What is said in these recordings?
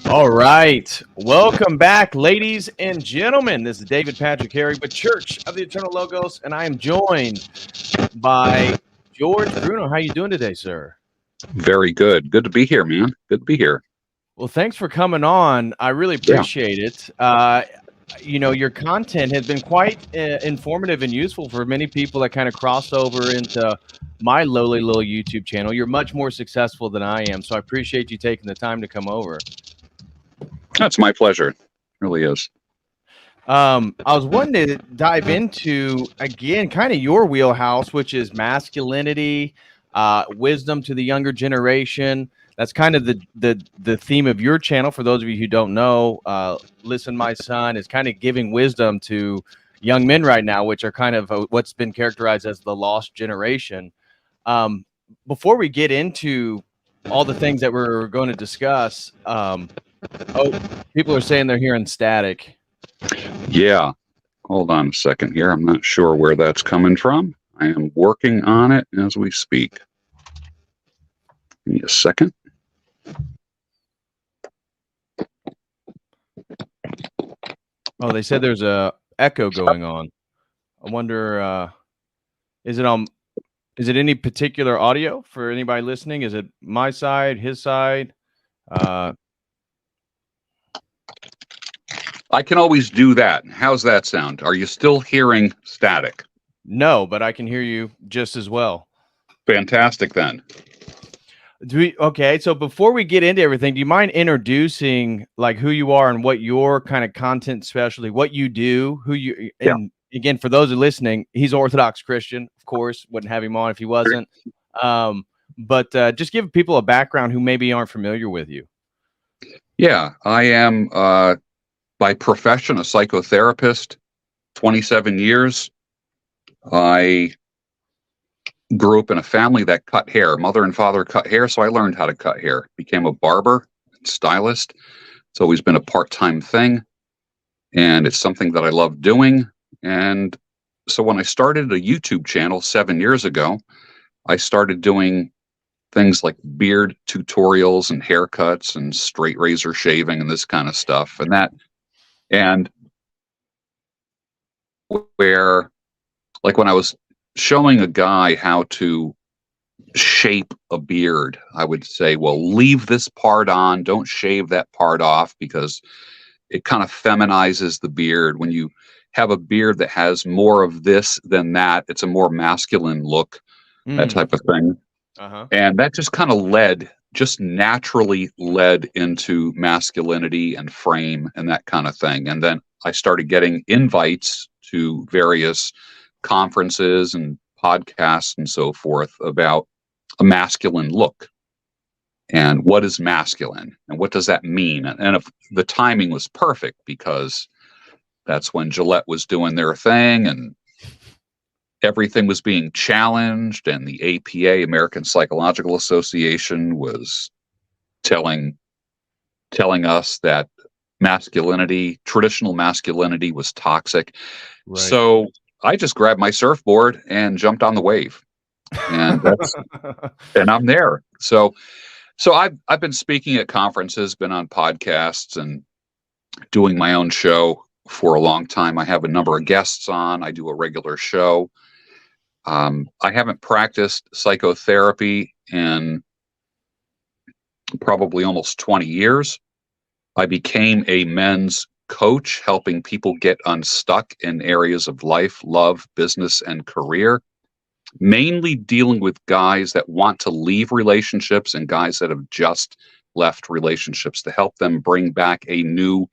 All right. Welcome back, ladies and gentlemen. This is David Patrick Harry with Church of the Eternal Logos, and I am joined by George Bruno. How you doing today, sir? Very good. Good to be here, man. Good to be here. Well, thanks for coming on. I really appreciate it. You know, your content has been quite informative and useful for many people that kind of cross over into my lowly little YouTube channel. You're much more successful than I am, so I appreciate you taking the time to come over. That's my pleasure. It really is. I was wanting to dive into, again, kind of your wheelhouse, which is masculinity, wisdom to the younger generation. That's kind of the theme of your channel. For those of you who don't know, Listen, My Son is kind of giving wisdom to young men right now, which are kind of what's been characterized as the lost generation. Before we get into all the things that we're going to discuss, oh, people are saying they're hearing static. Yeah. Hold on a second here. I'm not sure where that's coming from. I am working on it as we speak. Give me a second. Oh, they said there's a echo going on. I wonder, is it any particular audio for anybody listening? Is it my side, his side? I can always do that. How's that sound? Are you still hearing static? No, but I can hear you just as well. Fantastic then. Okay, so before we get into everything, do you mind introducing like who you are and what your kind of content specialty, what you do, who you, and again, for those who are listening, he's Orthodox Christian, of course, wouldn't have him on if he wasn't. But just give people a background who maybe aren't familiar with you. Yeah, I am by profession a psychotherapist, 27 years. I grew up in a family that cut hair. Mother and father cut hair, so I learned how to cut hair. Became a barber, stylist. It's always been a part-time thing, and it's something that I love doing. And so when I started a YouTube channel 7 years ago, I started doing things like beard tutorials and haircuts and straight razor shaving and this kind of stuff. And where, like when I was showing a guy how to shape a beard, I would say, well, leave this part on, don't shave that part off, because it kind of feminizes the beard. When you have a beard that has more of this than that, it's a more masculine look, that type of thing. And that just kind of just naturally led into masculinity and frame and that kind of thing. And then I started getting invites to various conferences and podcasts and so forth about a masculine look and what is masculine and what does that mean. And if the timing was perfect, because that's when Gillette was doing their thing and everything was being challenged, and the APA, American Psychological Association, was telling us that traditional masculinity was toxic. Right. So I just grabbed my surfboard and jumped on the wave, and and I'm there. So I've been speaking at conferences, been on podcasts, and doing my own show for a long time. I have a number of guests on. I do a regular show. I haven't practiced psychotherapy in probably almost 20 years. I became a men's coach, helping people get unstuck in areas of life, love, business, and career, mainly dealing with guys that want to leave relationships and guys that have just left relationships, to help them bring back a new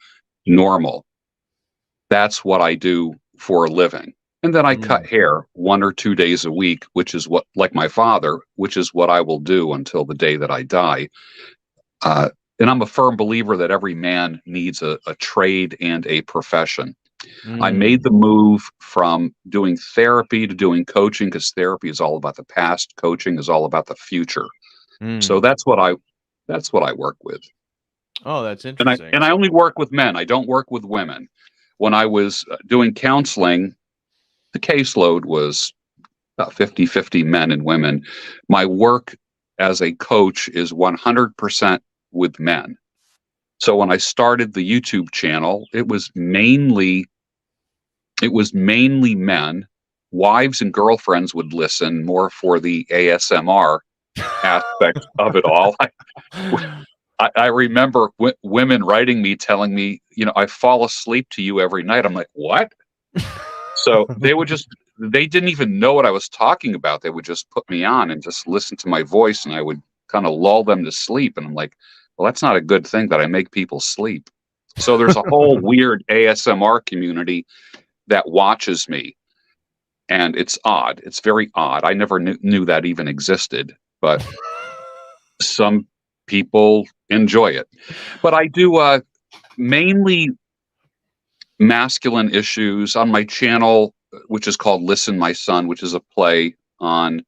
normal. That's what I do for a living. And then I cut hair 1 or 2 days a week, which is what, like my father, which is what I will do until the day that I die. And I'm a firm believer that every man needs a trade and a profession. I made the move from doing therapy to doing coaching, because therapy is all about the past, coaching is all about the future. So that's what I work with. Oh, that's interesting. And I only work with men. I don't work with women. When I was doing counseling, the caseload was about 50-50 men and women. My work as a coach is 100% with men. So when I started the YouTube channel, it was mainly men. Wives and girlfriends would listen more for the ASMR aspect of it all. I remember women writing me, telling me, I fall asleep to you every night. I'm like, what? So they didn't even know what I was talking about. They would just put me on and just listen to my voice, and I would kind of lull them to sleep. And I'm like, well, that's not a good thing that I make people sleep. So there's a whole weird ASMR community that watches me. And it's odd. It's very odd. I never knew that even existed, but some people enjoy it. But I do mainly masculine issues on my channel, which is called Listen, My Son, which is a play on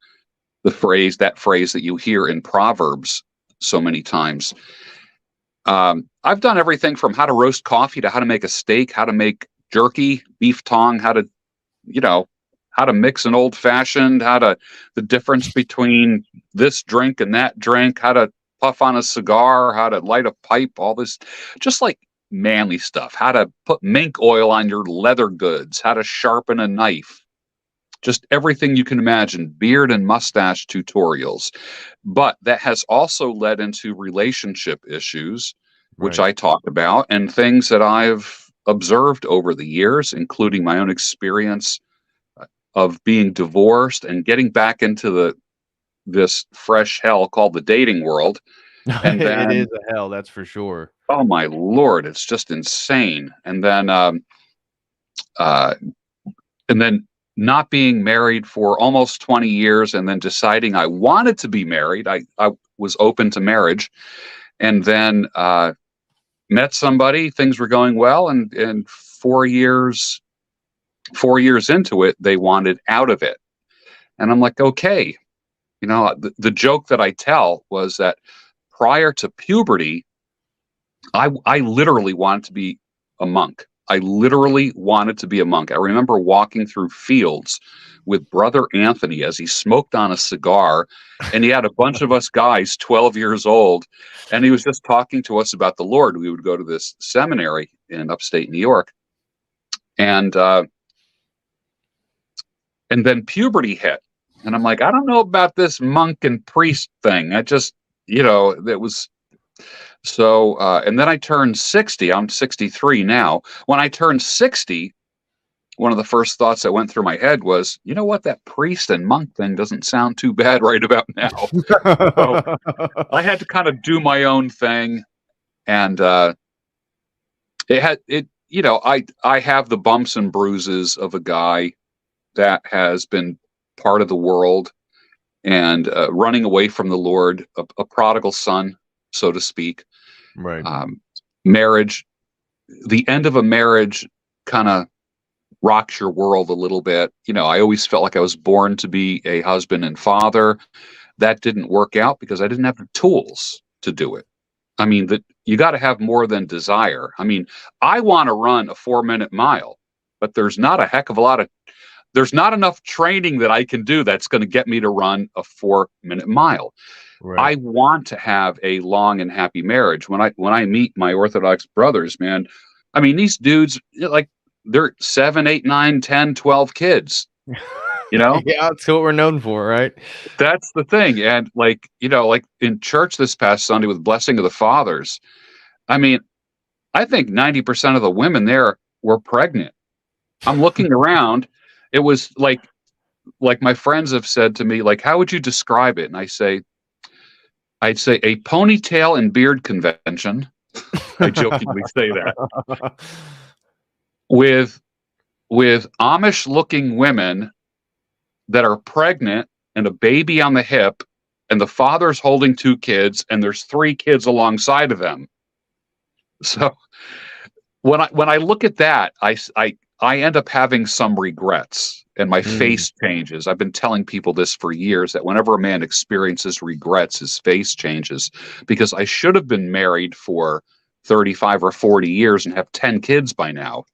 that phrase that you hear in Proverbs so many times. I've done everything from how to roast coffee to how to make a steak, how to make jerky, beef tongue, how to mix an old fashioned, the difference between this drink and that drink, how to puff on a cigar, how to light a pipe, all this, just like manly stuff, how to put mink oil on your leather goods, how to sharpen a knife, just everything you can imagine, beard and mustache tutorials. But that has also led into relationship issues, which I talk about, and things that I've observed over the years, including my own experience of being divorced and getting back into this fresh hell called the dating world. And It is then, a hell, that's for sure. oh my Lord, it's just insane. Uh, and then not being married for almost 20 years and then deciding I wanted to be married. I was open to marriage, and then met somebody, things were going well, and 4 years into it, they wanted out of it. And I'm like, okay. The joke that I tell was that prior to puberty, I literally wanted to be a monk. I literally wanted to be a monk. I remember walking through fields with Brother Anthony as he smoked on a cigar, and he had a bunch of us guys, 12 years old, and he was just talking to us about the Lord. We would go to this seminary in upstate New York, and then puberty hit, and I'm like, I don't know about this monk and priest thing. I just, it was. So, and then I turned 60. I'm 63 now. When I turned 60, one of the first thoughts that went through my head was, you know what, that priest and monk thing doesn't sound too bad right about now. So I had to kind of do my own thing. And I have the bumps and bruises of a guy that has been part of the world and running away from the Lord, a prodigal son, so to speak. Right. Marriage, the end of a marriage kind of rocks your world a little bit. I always felt like I was born to be a husband and father. That didn't work out because I didn't have the tools to do it. I mean, you got to have more than desire. I mean, I want to run a 4-minute mile, but there's not enough training that I can do that's going to get me to run a 4-minute mile. Right. I want to have a long and happy marriage. When I meet my Orthodox brothers, man, I mean, these dudes, like, they're 7, 8, 9, 10, 12 kids, Yeah, that's what we're known for, right? That's the thing. And like in church this past Sunday with Blessing of the Fathers, I mean, I think 90% of the women there were pregnant. I'm looking around. It was like my friends have said to me, like, how would you describe it? And I'd say a ponytail and beard convention. I jokingly say that. With Amish-looking women that are pregnant and a baby on the hip, and the father's holding 2 kids, and there's 3 kids alongside of them. So when I look at that, I end up having some regrets, and my face changes. I've been telling people this for years, that whenever a man experiences regrets, his face changes, because I should have been married for 35 or 40 years and have 10 kids by now.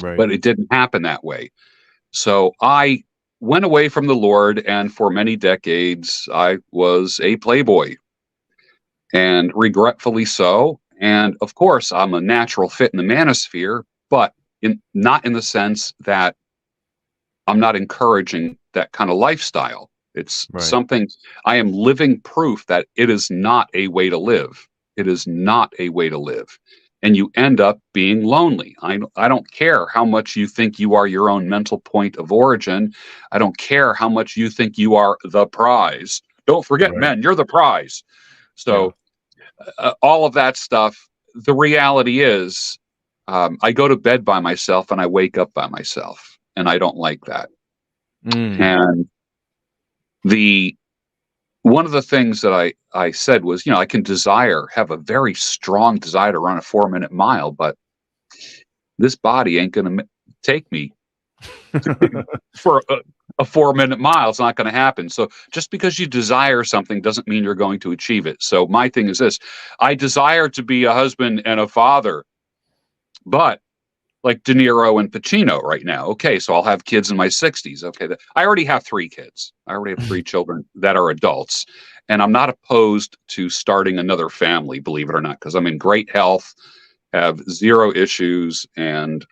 Right. But it didn't happen that way. So I went away from the Lord, and for many decades, I was a playboy, and regretfully so. And of course, I'm a natural fit in the Manosphere, but not in the sense that I'm not encouraging that kind of lifestyle. It's something I am living proof that it is not a way to live. It is not a way to live. And you end up being lonely. I don't care how much you think you are your own mental point of origin. I don't care how much you think you are the prize. Don't forget, men, you're the prize. So all of that stuff, the reality is, I go to bed by myself and I wake up by myself, and I don't like that. And one of the things that I said was, I can have a very strong desire to run a 4-minute mile, but this body ain't going to take me for a 4-minute mile. It's not going to happen. So just because you desire something doesn't mean you're going to achieve it. So my thing is this: I desire to be a husband and a father, but like De Niro and Pacino right now. Okay, so I'll have kids in my 60s. Okay, I already have 3 kids. I already have 3 children that are adults, and I'm not opposed to starting another family, believe it or not, because I'm in great health, have 0 issues, and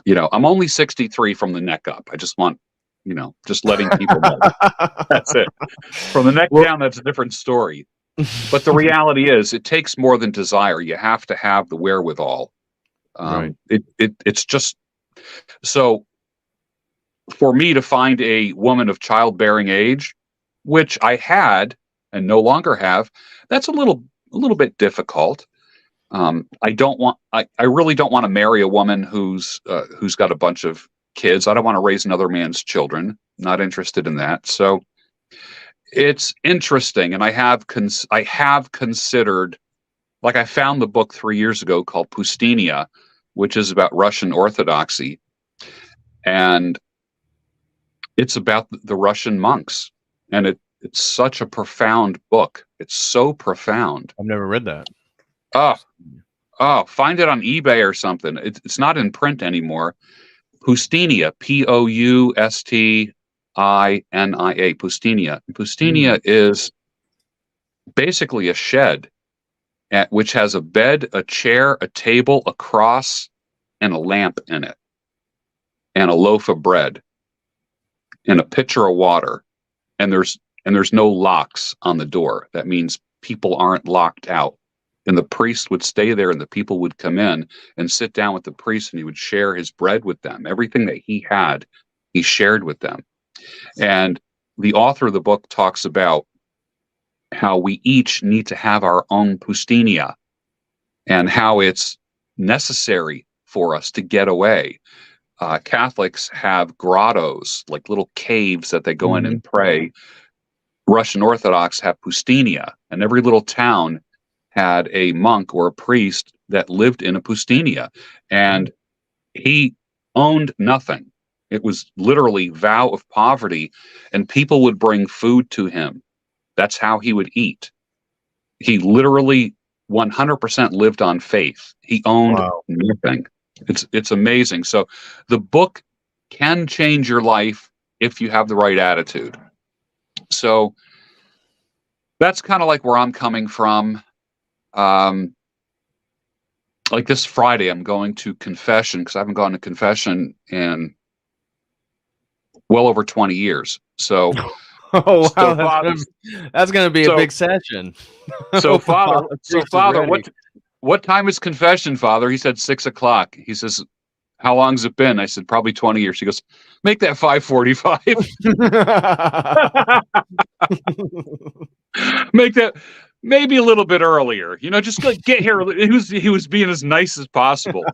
I'm only 63 from the neck up. I just want, just letting people know. That's it. From the neck down, that's a different story. But the reality is, it takes more than desire. You have to have the wherewithal. Right. It's just so for me to find a woman of childbearing age, which I had and no longer have, that's a little bit difficult. I really don't want to marry a woman who's got a bunch of kids. I don't want to raise another man's children. Not interested in that. So it's interesting, and I have considered. Like, I found the book 3 years ago called Pustinia, which is about Russian Orthodoxy, and it's about the Russian monks, and it's such a profound book. It's so profound. I've never read that. Oh, find it on eBay or something. It's not in print anymore. Pustinia, Poustinia. Pustinia. Pustinia is basically a shed which has a bed, a chair, a table, a cross, and a lamp in it, and a loaf of bread, and a pitcher of water. And there's no locks on the door. That means people aren't locked out. And the priest would stay there, and the people would come in and sit down with the priest, and he would share his bread with them. Everything that he had, he shared with them. And the author of the book talks about how we each need to have our own Pustinia, and how it's necessary for us to get away. Catholics have grottos, like little caves that they go in and pray. Russian Orthodox have Pustinia, and every little town had a monk or a priest that lived in a Pustinia, and he owned nothing. It was literally vow of poverty, and people would bring food to him. That's how he would eat. He literally 100% lived on faith. He owned nothing. It's amazing. So the book can change your life if you have the right attitude. So that's kind of like where I'm coming from. Like this Friday, I'm going to confession, because I haven't gone to confession in well over 20 years. So oh wow, that's gonna be a big session. So Father, what time is confession, Father? He said 6 o'clock. He says, how long's it been? I said, probably 20 years. He goes, make that 5:45. Make that maybe a little bit earlier. Just like get here. He was being as nice as possible.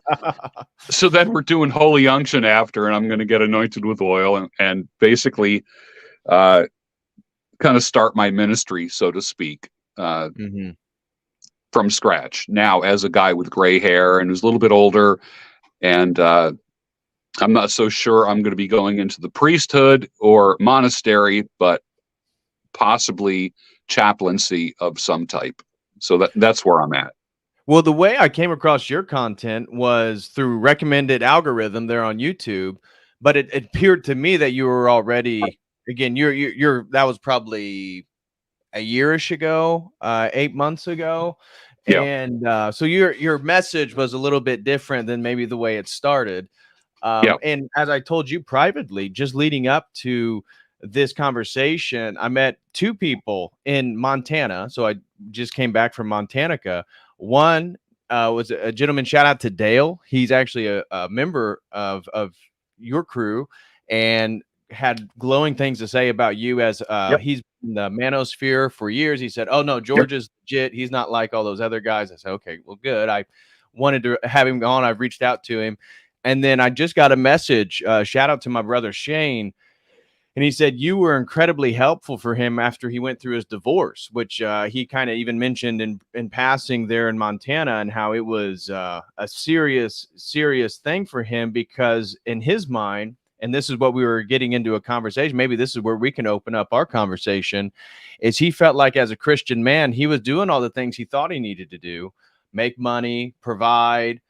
So then we're doing holy unction after, and I'm going to get anointed with oil and basically kind of start my ministry, so to speak, from scratch. Now, as a guy with gray hair and who's a little bit older, and I'm not so sure I'm going to be going into the priesthood or monastery, but possibly chaplaincy of some type. So that's where I'm at. Well, the way I came across your content was through recommended algorithm there on YouTube, but it appeared to me that you were already, again, you're that was probably a yearish ago, 8 months ago. Yeah. And so your message was a little bit different than maybe the way it started. And as I told you privately, just leading up to this conversation, I met two people in Montana. So I just came back from Montana. One was a gentleman, shout out to Dale. He's actually a member of your crew, and had glowing things to say about you, as he's in the Manosphere for years. He said, oh no, George is legit. He's not like all those other guys. I said, okay, well, good. I wanted to have him on. I've reached out to him. And then I just got a message, shout out to my brother Shane. And he said you were incredibly helpful for him after he went through his divorce, which he kind of even mentioned in passing there in Montana, and how it was a serious thing for him, because in his mind, and this is what we were getting into a conversation, maybe this is where we can open up our conversation, is he felt like as a Christian man, he was doing all the things he thought he needed to do, make money, provide,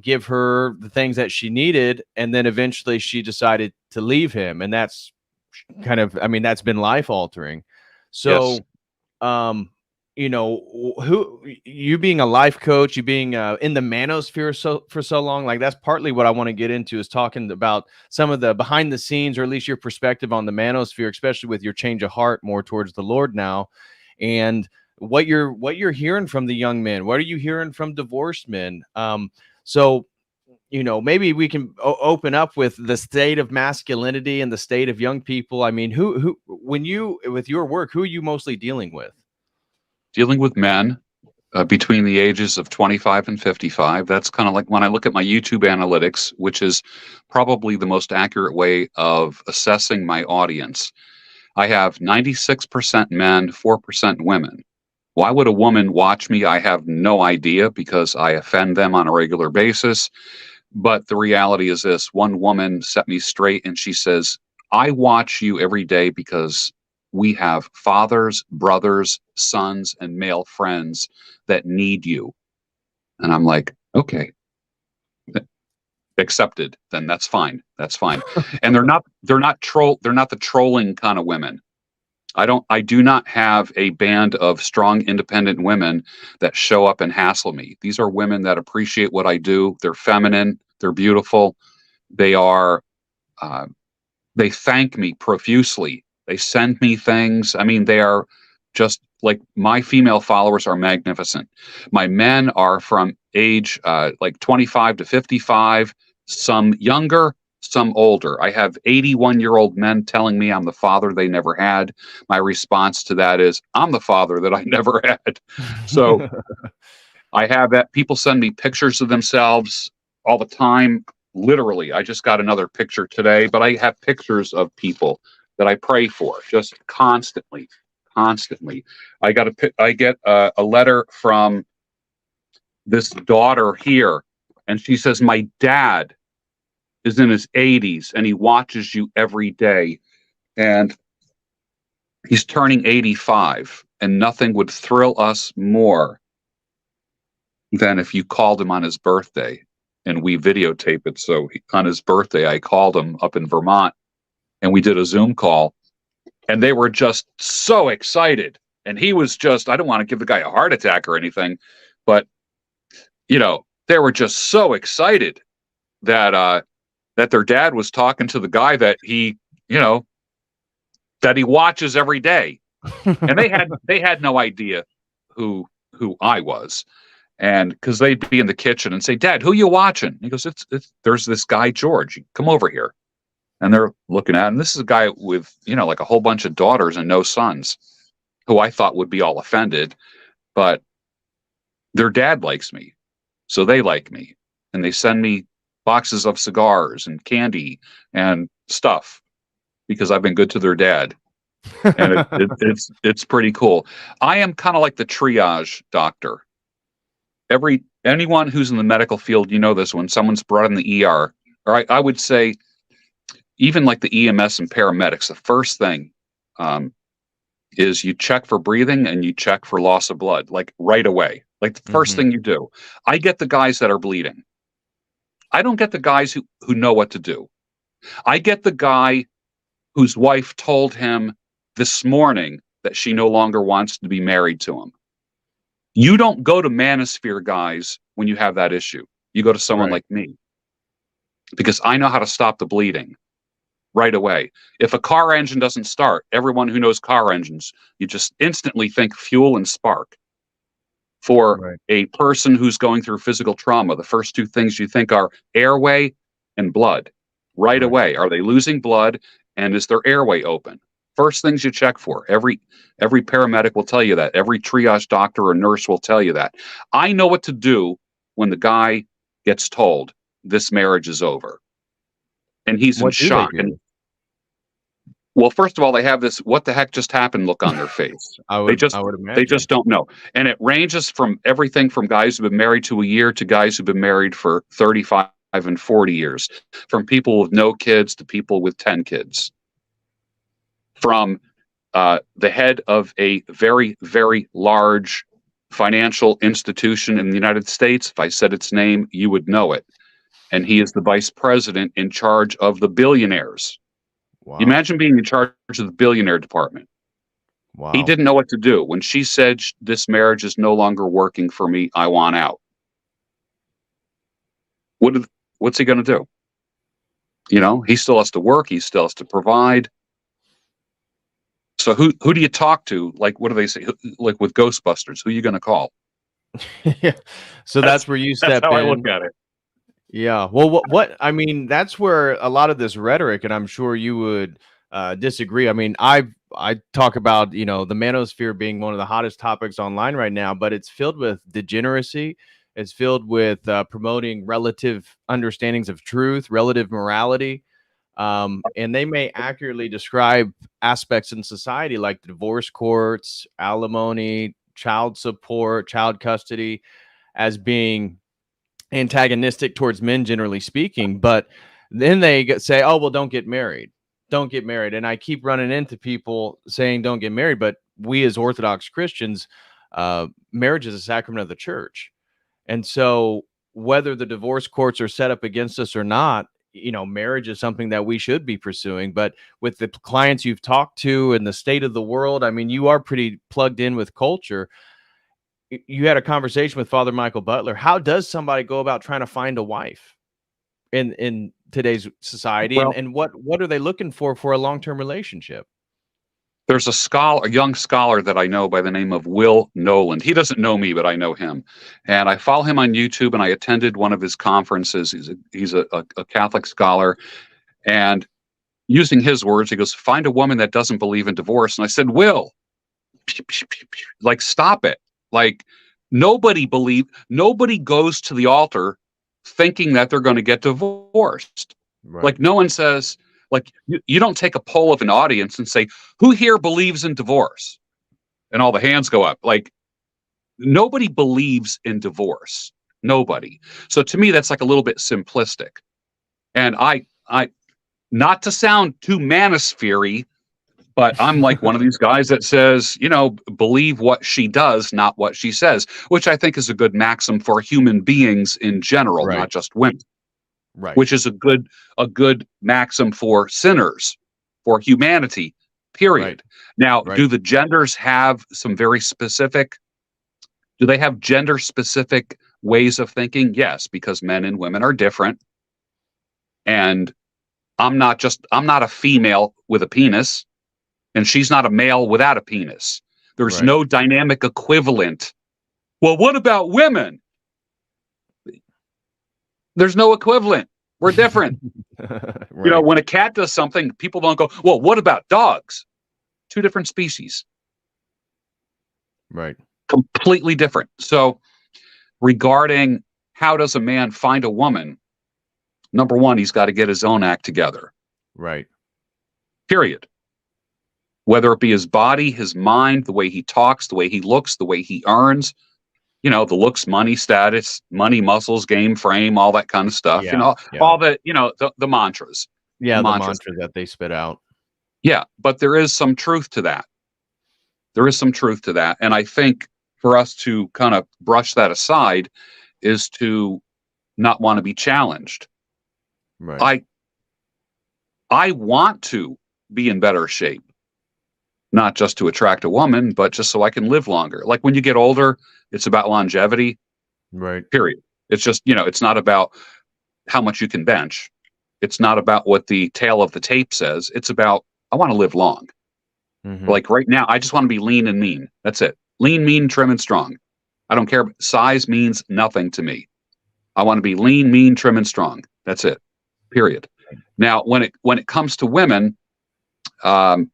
give her the things that she needed. And then eventually she decided to leave him. And that's kind of, that's been life altering. So, who you being a life coach, you being in the Manosphere for so long, like that's partly what I want to get into, is talking about some of the behind the scenes, or at least your perspective on the Manosphere, especially with your change of heart more towards the Lord now, and what you're hearing from the young men. What are you hearing from divorced men? So, maybe we can open up with the state of masculinity and the state of young people. I mean, when you, with your work, who are you mostly dealing with? Dealing with men between the ages of 25 and 55. That's kind of like when I look at my YouTube analytics, which is probably the most accurate way of assessing my audience. I have 96% men, 4% women. Why would a woman watch me? I have no idea, because I offend them on a regular basis. But the reality is this: one woman set me straight and she says, I watch you every day because we have fathers, brothers, sons, and male friends that need you. And I'm like, okay, accepted. Then that's fine. That's fine. And they're not the trolling kind of women. I do not have a band of strong, independent women that show up and hassle me. These are women that appreciate what I do. They're feminine. They're beautiful. They are, they thank me profusely. They send me things. I mean, they are just like, my female followers are magnificent. My men are from age like 25 to 55, some younger, some older. I have 81-year-old men telling me I'm the father they never had. My response to that is, I'm the father that I never had. So I have that. People send me pictures of themselves all the time. Literally, I just got another picture today, but I have pictures of people that I pray for just constantly. I get a letter from this daughter here, and she says, my dad is in his 80s and he watches you every day, and he's turning 85, and nothing would thrill us more than if you called him on his birthday. And we videotape it. So on his birthday, I called him up in Vermont and we did a Zoom call, and they were just so excited. And he was just, I don't want to give the guy a heart attack or anything, but they were just so excited that that their dad was talking to the guy that he watches every day. And they had no idea who I was. And because they'd be in the kitchen and say, Dad, who you watching? He goes, it's there's this guy, George, come over here. And they're looking at him. This is a guy with, like a whole bunch of daughters and no sons, who I thought would be all offended, but their dad likes me. So they like me, and they send me boxes of cigars and candy and stuff because I've been good to their dad. And it's pretty cool. I am kind of like the triage doctor. Anyone who's in the medical field, this, when someone's brought in the ER, or I would say even like the EMS and paramedics, the first thing is you check for breathing and you check for loss of blood, like right away. Like the first thing you do. I get the guys that are bleeding. I don't get the guys who know what to do. I get the guy whose wife told him this morning that she no longer wants to be married to him. You don't go to Manosphere guys when you have that issue. You go to someone like me, because I know how to stop the bleeding right away. If a car engine doesn't start, everyone who knows car engines, you just instantly think fuel and spark. For a person who's going through physical trauma, the first two things you think are airway and blood. Right away. Are they losing blood, and is their airway open? First things you check for. Every paramedic will tell you that. Every triage doctor or nurse will tell you that. I know what to do when the guy gets told this marriage is over, and he's in shock. And well, first of all, they have this "what the heck just happened" look on their face. They just don't know. And it ranges from everything from guys who've been married to a year to guys who've been married for 35 and 40 years, from people with no kids to people with 10 kids. From the head of a very, very large financial institution in the United States. If I said its name, you would know it. And he is the vice president in charge of the billionaires. Wow. Imagine being in charge of the billionaire department. Wow. He didn't know what to do. When she said, this marriage is no longer working for me, I want out. What's he going to do? He still has to work. He still has to provide. So who do you talk to? Like, what do they say? Like with Ghostbusters, who are you going to call? Yeah. So that's where you step in. That's how I look at it. Yeah. Well, what I mean, that's where a lot of this rhetoric, and I'm sure you would disagree. I mean, I talk about, the manosphere being one of the hottest topics online right now, but it's filled with degeneracy. It's filled with promoting relative understandings of truth, relative morality, and they may accurately describe aspects in society like the divorce courts, alimony, child support, child custody as being antagonistic towards men, generally speaking. But then say, oh, well, don't get married. Don't get married. And I keep running into people saying, don't get married. But we as Orthodox Christians, marriage is a sacrament of the church. And so whether the divorce courts are set up against us or not, marriage is something that we should be pursuing. But with the clients you've talked to and the state of the world, I mean, you are pretty plugged in with culture. You had a conversation with Father Michael Butler. How does somebody go about trying to find a wife in today's society, Well, and what are they looking for a long-term relationship? there's a young scholar that I know by the name of Will Noland. He doesn't know me, but I know him, and I follow him on YouTube. And I attended one of his conferences. He's a Catholic scholar, and using his words, he goes, "Find a woman that doesn't believe in divorce." And I said, "Will, like, stop it! Like, nobody goes to the altar thinking that they're going to get divorced. Right. Like, no one says, like, you don't take a poll of an audience and say, who here believes in divorce? And all the hands go up. Like, nobody believes in divorce. Nobody. So to me, that's like a little bit simplistic. And I, not to sound too manosphere-y, but I'm like one of these guys that says, believe what she does, not what she says, which I think is a good maxim for human beings in general, Right. not just women. Right. Which is a good maxim for sinners, for humanity, period. Right. Now, Right. do the genders have some very specific, do they have gender specific ways of thinking? Yes, because men and women are different. And I'm not a female with a penis, and she's not a male without a penis. There's Right. no dynamic equivalent. Well, what about women? There's no equivalent. We're different. Right. When a cat does something, people don't go, well, what about dogs? Two different species. Right. Completely different. So regarding how does a man find a woman, number one, he's got to get his own act together. Right. Period. Whether it be his body, his mind, the way he talks, the way he looks, the way he earns, the looks, money, status, money, muscles, game, frame, all that kind of stuff. Yeah. All the, the mantras. Yeah. The The mantras. mantra that they spit out. Yeah, but there is some truth to that. There is some truth to that. And I think for us to kind of brush that aside is to not want to be challenged. Right. I want to be in better shape, not just to attract a woman, but just so I can live longer. Like when you get older, it's about longevity. Right. Period. It's just, it's not about how much you can bench. It's not about what the tail of the tape says. It's about, I want to live long. Mm-hmm. Like right now, I just want to be lean and mean. That's it. Lean, mean, trim, and strong. I don't care. Size means nothing to me. I want to be lean, mean, trim, and strong. That's it. Period. Now, when it comes to women, guys,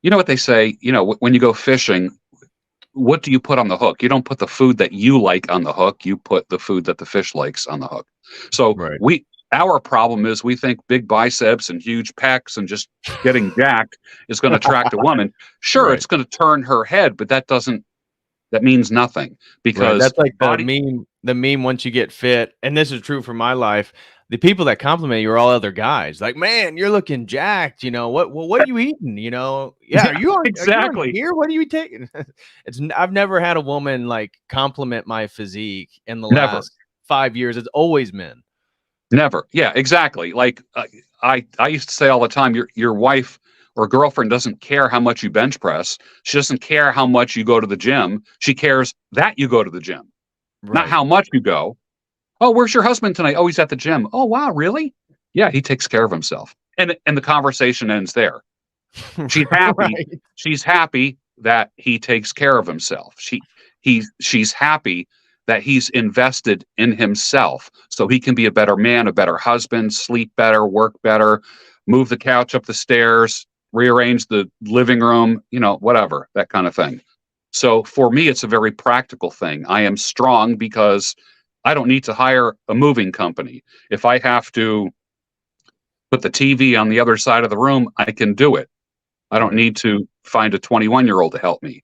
you know what they say, when you go fishing, what do you put on the hook? You don't put the food that you like on the hook. You put the food that the fish likes on the hook. So Right. our problem is we think big biceps and huge pecs and just getting jacked is going to attract a woman. Sure, Right. it's going to turn her head, but that means nothing because that's like the meme once you get fit, and this is true for my life. The people that compliment you are all other guys. Like, man, you're looking jacked. What are you eating? Yeah, are you on exactly here? What are you taking? I've never had a woman like compliment my physique in the Never. last 5 years. It's always men. Never. Yeah, exactly. Like I used to say all the time, your wife or girlfriend doesn't care how much you bench press. She doesn't care how much you go to the gym. She cares that you go to the gym, not how much you go. Oh, where's your husband tonight? Oh, he's at the gym. Oh, wow, really? Yeah, he takes care of himself. And the conversation ends there. She's happy. She's happy that he takes care of himself. She's happy that he's invested in himself so he can be a better man, a better husband, sleep better, work better, move the couch up the stairs, rearrange the living room, whatever, that kind of thing. So for me, it's a very practical thing. I am strong because I don't need to hire a moving company. If I have to put the TV on the other side of the room, I can do it. I don't need to find a 21-year-old to help me.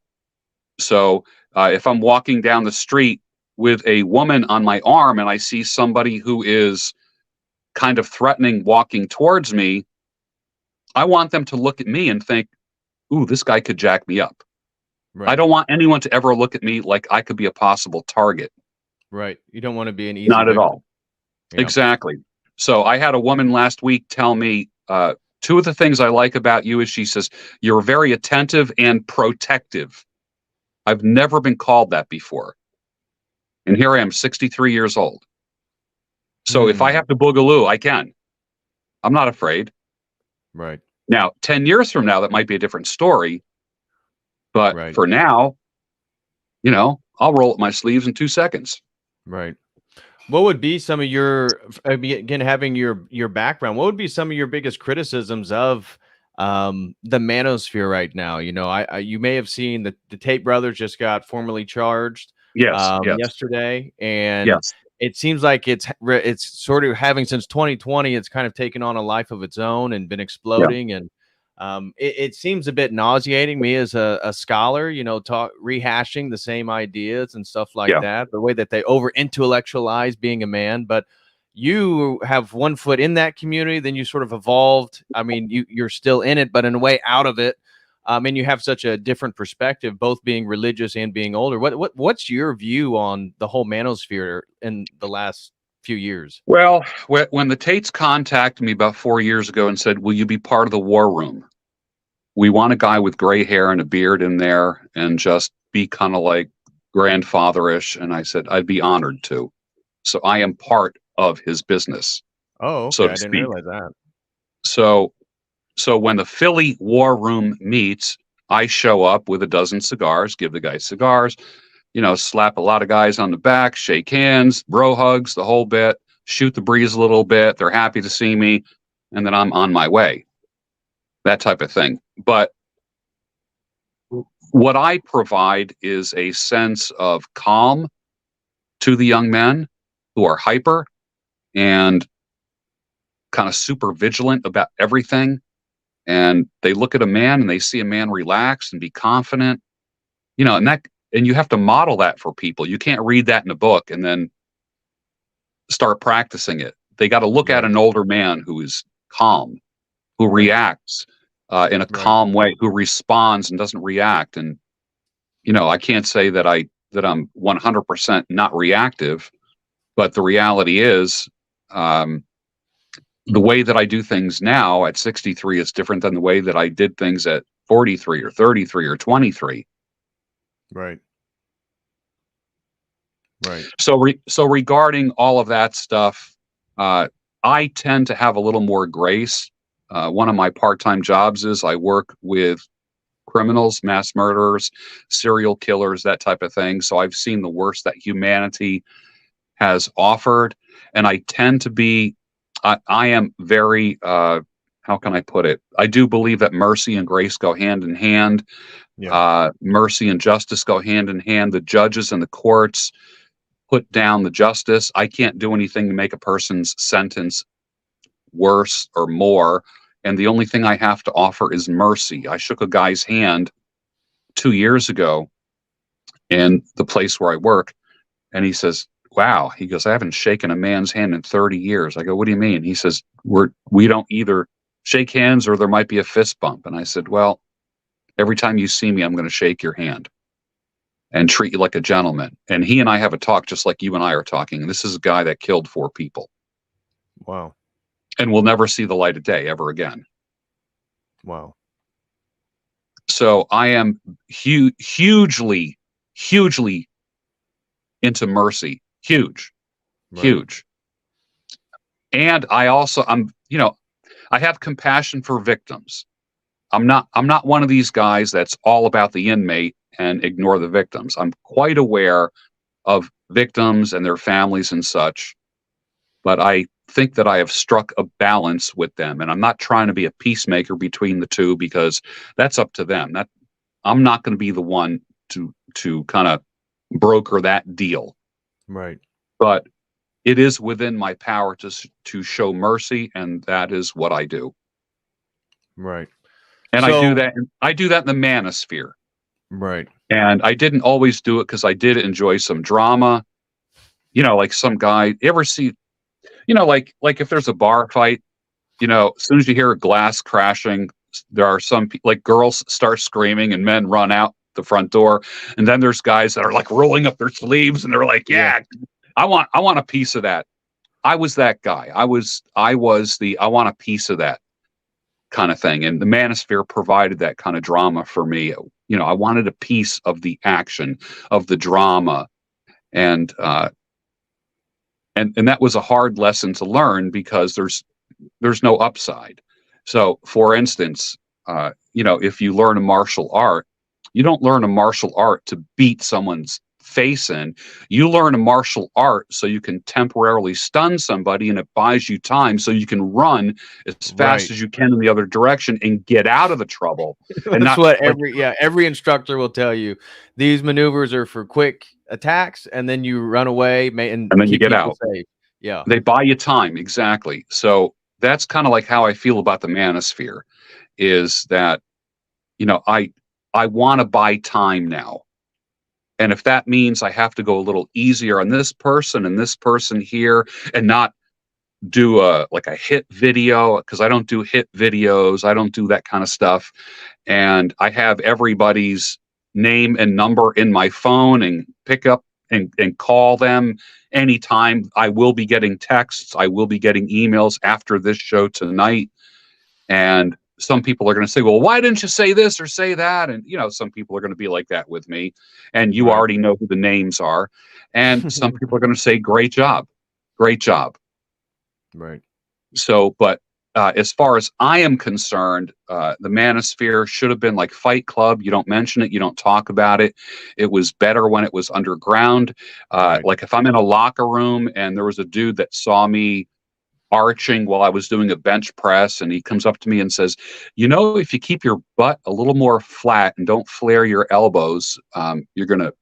So if I'm walking down the street with a woman on my arm and I see somebody who is kind of threatening walking towards me, I want them to look at me and think, ooh, this guy could jack me up. Right. I don't want anyone to ever look at me like I could be a possible target. Right. You don't want to be an easy Not victim. At all. Yeah. Exactly. So I had a woman last week tell me, two of the things I like about you is she says, you're very attentive and protective. I've never been called that before. And here I am, 63 years old. So if I have to boogaloo, I can. I'm not afraid. Right. Now, 10 years from now, that might be a different story. But for now, I'll roll up my sleeves in 2 seconds. Right. What would be some of your, again, having your background, what would be some of your biggest criticisms of the Manosphere right now? You may have seen that the Tate brothers just got formally charged yesterday, and it seems like it's sort of having, since 2020, it's kind of taken on a life of its own and been exploding. And it seems a bit nauseating me as a scholar, rehashing the same ideas and stuff like that, the way that they over intellectualize being a man. But you have one foot in that community, then you sort of evolved. I mean, you're still in it, but in a way out of it. And you have such a different perspective, both being religious and being older. What's your view on the whole Manosphere in the last few years? Well, when the Tates contacted me about 4 years ago and said, will you be part of the war room? We want a guy with gray hair and a beard in there and just be kind of like grandfatherish. And I said, I'd be honored to. So I am part of his business. Oh, okay. So I didn't realize that. So when the Philly war room meets, I show up with a dozen cigars, give the guys cigars, slap a lot of guys on the back, shake hands, bro hugs, the whole bit, shoot the breeze a little bit. They're happy to see me. And then I'm on my way. That type of thing. But what I provide is a sense of calm to the young men who are hyper and kind of super vigilant about everything. And they look at a man and they see a man relax and be confident, and you have to model that for people. You can't read that in a book and then start practicing it. They got to look at an older man who is calm, who reacts in a calm way, who responds and doesn't react. And, I can't say that I'm 100% not reactive, but the reality is, the way that I do things now at 63 is different than the way that I did things at 43 or 33 or 23. Right. So regarding all of that stuff, I tend to have a little more grace. One of my part-time jobs is I work with criminals, mass murderers, serial killers, that type of thing. So I've seen the worst that humanity has offered. And I tend to be, I am very, how can I put it? I do believe that mercy and grace go hand in hand. Mercy and justice go hand in hand. The judges and the courts put down the justice. I can't do anything to make a person's sentence worse or more. And the only thing I have to offer is mercy. I shook a guy's hand 2 years ago in the place where I work. And he says, wow, he goes, I haven't shaken a man's hand in 30 years. I go, what do you mean? He says, we don't either shake hands or there might be a fist bump. And I said, well, every time you see me, I'm going to shake your hand and treat you like a gentleman. And he and I have a talk just like you and I are talking. And this is a guy that killed 4 people. Wow. And will never see the light of day ever again. Wow. So I am hugely into mercy. Huge. And I also, I have compassion for victims. I'm not one of these guys that's all about the inmate and ignore the victims. I'm quite aware of victims and their families and such. But I think that I have struck a balance with them, and I'm not trying to be a peacemaker between the two, because that's up to them. That I'm not going to be the one to kind of broker that deal. Right. But it is within my power to show mercy, and that is what I do. Right. And So, I do that in the Manosphere. right. And I didn't always do it because I did enjoy some drama. You know, like some guy, you ever see, you know, like if there's a bar fight, you know, as soon as you hear a glass crashing, there are some like girls start screaming and men run out the front door. And then there's guys that are like rolling up their sleeves and they're like, yeah, I want a piece of that. I was that guy. I was the I want a piece of that kind of thing. And the Manosphere provided that kind of drama for me. You know, I wanted a piece of the action, of the drama. And that was a hard lesson to learn, because there's no upside. So, for instance, you know, if you learn a martial art, you don't learn a martial art to beat someone's face in. You learn a martial art so you can temporarily stun somebody, and it buys you time so you can run as fast as you can in the other direction and get out of the trouble. And that's what every instructor will tell you. These maneuvers are for quick attacks, and then you run away and then you get out. Safe. Yeah, they buy you time. Exactly. So that's kind of like how I feel about the Manosphere, is that, you know, I want to buy time now. And if that means I have to go a little easier on this person and this person here, and not do a hit video, because I don't do hit videos. I don't do that kind of stuff. And I have everybody's name and number in my phone, and pick up and call them anytime. I will be getting texts. I will be getting emails after this show tonight. And some people are going to say, well, why didn't you say this or say that? And, you know, some people are going to be like that with me. And you already know who the names are. And some people are going to say, great job. Great job. Right. So, but as far as I am concerned, the Manosphere should have been like Fight Club. You don't mention it. You don't talk about it. It was better when it was underground. Like if I'm in a locker room and there was a dude that saw me arching while I was doing a bench press, and he comes up to me and says, you know, if you keep your butt a little more flat and don't flare your elbows, you're going to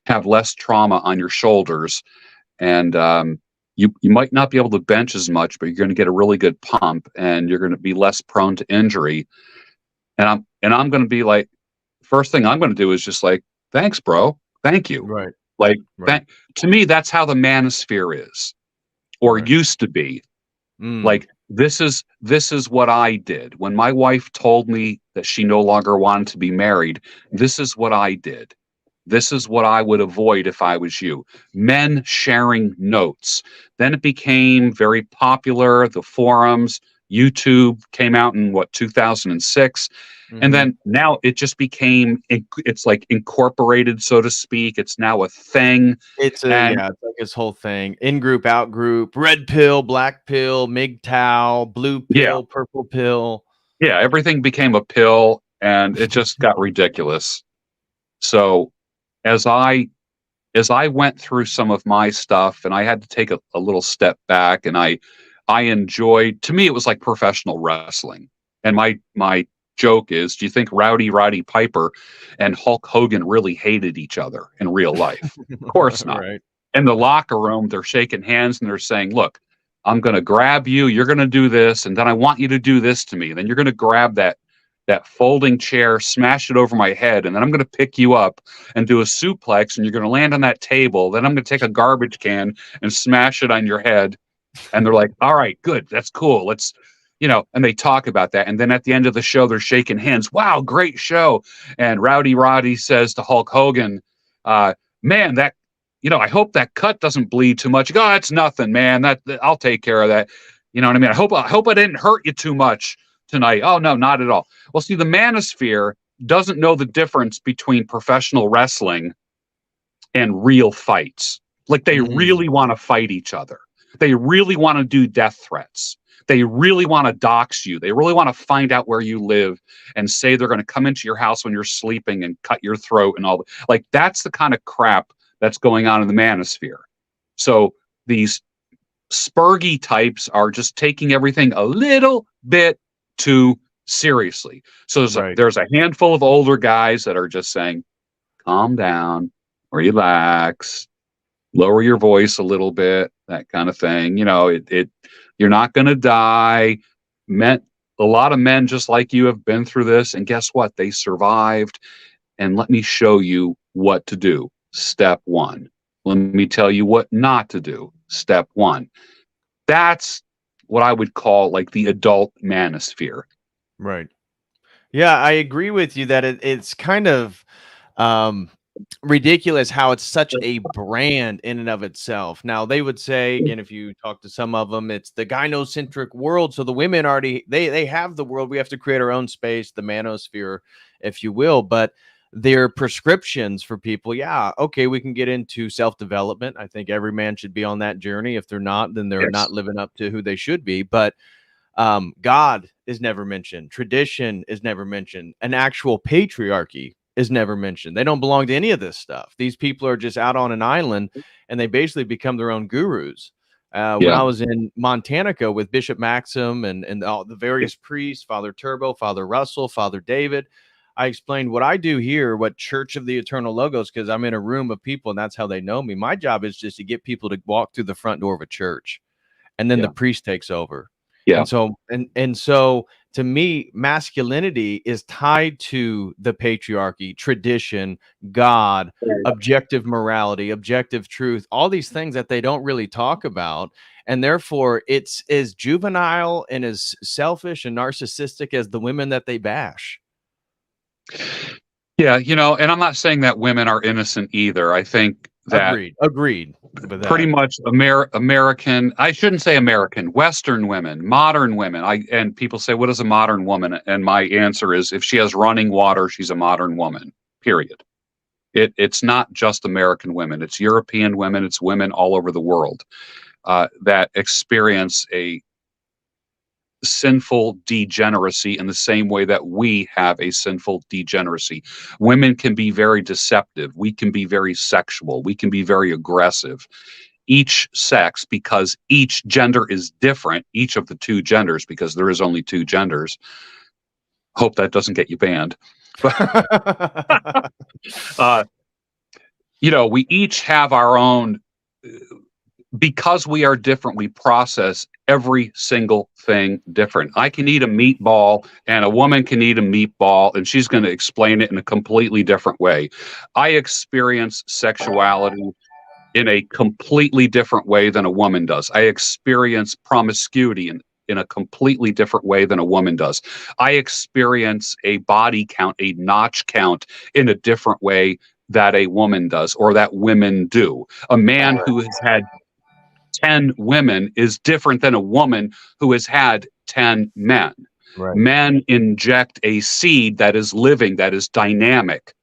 have less trauma on your shoulders. And you might not be able to bench as much, but you're going to get a really good pump, and you're going to be less prone to injury. And I'm going to be like, first thing I'm going to do is just like, thanks, bro. Thank you. Right. Like, to me, that's how the Manosphere is, or used to be. Like, this is what I did. When my wife told me that she no longer wanted to be married, this is what I did. This is what I would avoid if I was you. Men sharing notes. Then it became very popular. The forums, YouTube came out in 2006. And then now it just became, it's like incorporated, so to speak. It's now a thing. It's like this whole thing. In-group, out-group, red pill, black pill, MGTOW, blue pill, purple pill. Yeah, everything became a pill, and it just got ridiculous. So as I went through some of my stuff, and I had to take a little step back, and I enjoyed, to me, it was like professional wrestling. And my joke is, do you think Rowdy Roddy Piper and Hulk Hogan really hated each other in real life? Of course not. In the locker room, they're shaking hands and they're saying, look, I'm going to grab you. You're going to do this. And then I want you to do this to me. Then you're going to grab that folding chair, smash it over my head. And then I'm going to pick you up and do a suplex, and you're going to land on that table. Then I'm going to take a garbage can and smash it on your head. And they're like, all right, good. That's cool. Let's, you know, and they talk about that. And then at the end of the show, they're shaking hands. Wow, great show. And Rowdy Roddy says to Hulk Hogan, man, that, you know, I hope that cut doesn't bleed too much. You go, oh, it's nothing, man. That I'll take care of that. You know what I mean? I hope I didn't hurt you too much tonight. Oh, no, not at all. Well, see, the Manosphere doesn't know the difference between professional wrestling and real fights. Like, they really want to fight each other. They really want to do death threats. They really want to dox you. They really want to find out where you live and say they're going to come into your house when you're sleeping and cut your throat and all. Like, that's the kind of crap that's going on in the manosphere. So these spurgy types are just taking everything a little bit too seriously. So there's a handful of older guys that are just saying, calm down, relax, lower your voice a little bit, that kind of thing. You know, you're not going to die. A lot of men just like you have been through this, and guess what? They survived. And let me show you what to do. Step 1. Let me tell you what not to do. Step 1. That's what I would call like the adult manosphere. Right. Yeah, I agree with you that it's kind of ridiculous how it's such a brand in and of itself. Now, they would say, again, if you talk to some of them, it's the gynocentric world. So the women already, they have the world. We have to create our own space, the manosphere, if you will. But their prescriptions for people, yeah, okay, we can get into self-development. I think every man should be on that journey. If they're not, then they're not living up to who they should be. But God is never mentioned. Tradition is never mentioned. An actual patriarchy is never mentioned. They don't belong to any of this stuff. These people are just out on an island, and they basically become their own gurus. When I was in Montana with Bishop Maxim and all the various priests, Father Turbo, Father Russell, Father David, I explained what I do here, what Church of the Eternal Logos, because I'm in a room of people, and that's how they know me. My job is just to get people to walk through the front door of a church, and then the priest takes over. And so to me, masculinity is tied to the patriarchy, tradition, God, objective morality, objective truth, all these things that they don't really talk about. And therefore, it's as juvenile and as selfish and narcissistic as the women that they bash. Yeah, you know, and I'm not saying that women are innocent either. I think that agreed pretty much American, I shouldn't say American, Western women, modern women. And people say, what is a modern woman? And my answer is, if she has running water, she's a modern woman, period. It's not just American women. It's European women. It's women all over the world that experience a sinful degeneracy in the same way that we have a sinful degeneracy. Women can be very deceptive. We can be very sexual. We can be very aggressive. Each sex, because each gender is different, each of the two genders, because there is only two genders. Hope that doesn't get you banned. You know, we each have our own, because we are different, we process every single thing different. I can eat a meatball and a woman can eat a meatball, and she's going to explain it in a completely different way. I experience sexuality in a completely different way than a woman does. I experience promiscuity in a completely different way than a woman does. I experience a body count, a notch count in a different way that a woman does, or that women do. A man who has had 10 women is different than a woman who has had 10 men. Right. Men inject a seed that is living, that is dynamic.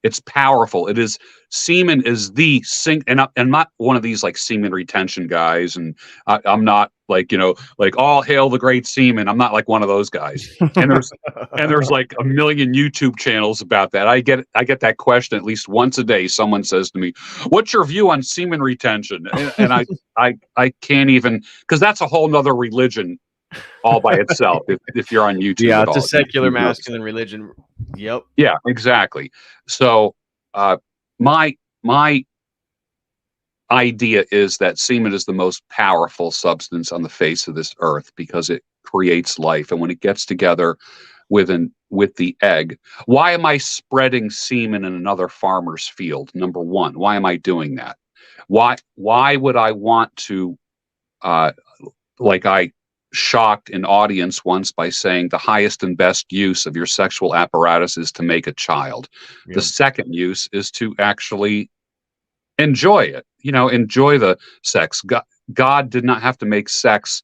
It's powerful. It is, semen is the and I'm not one of these like semen retention guys, and I'm not like, you know, like all hail the great semen. I'm not like one of those guys. And there's like a million YouTube channels about that. I get that question at least once a day. Someone says to me, "What's your view on semen retention?" And I can't even, because that's a whole nother religion all by itself. If you're on YouTube, yeah, at it's all. A secular masculine religion. Yep. Yeah, exactly. So my idea is that semen is the most powerful substance on the face of this earth because it creates life, and when it gets together with the egg. Why am I spreading semen in another farmer's field? Number one, why am I doing that? Why would I want to like I shocked an audience once by saying the highest and best use of your sexual apparatus is to make a child. Yeah. The second use is to actually enjoy it, you know, enjoy the sex. God did not have to make sex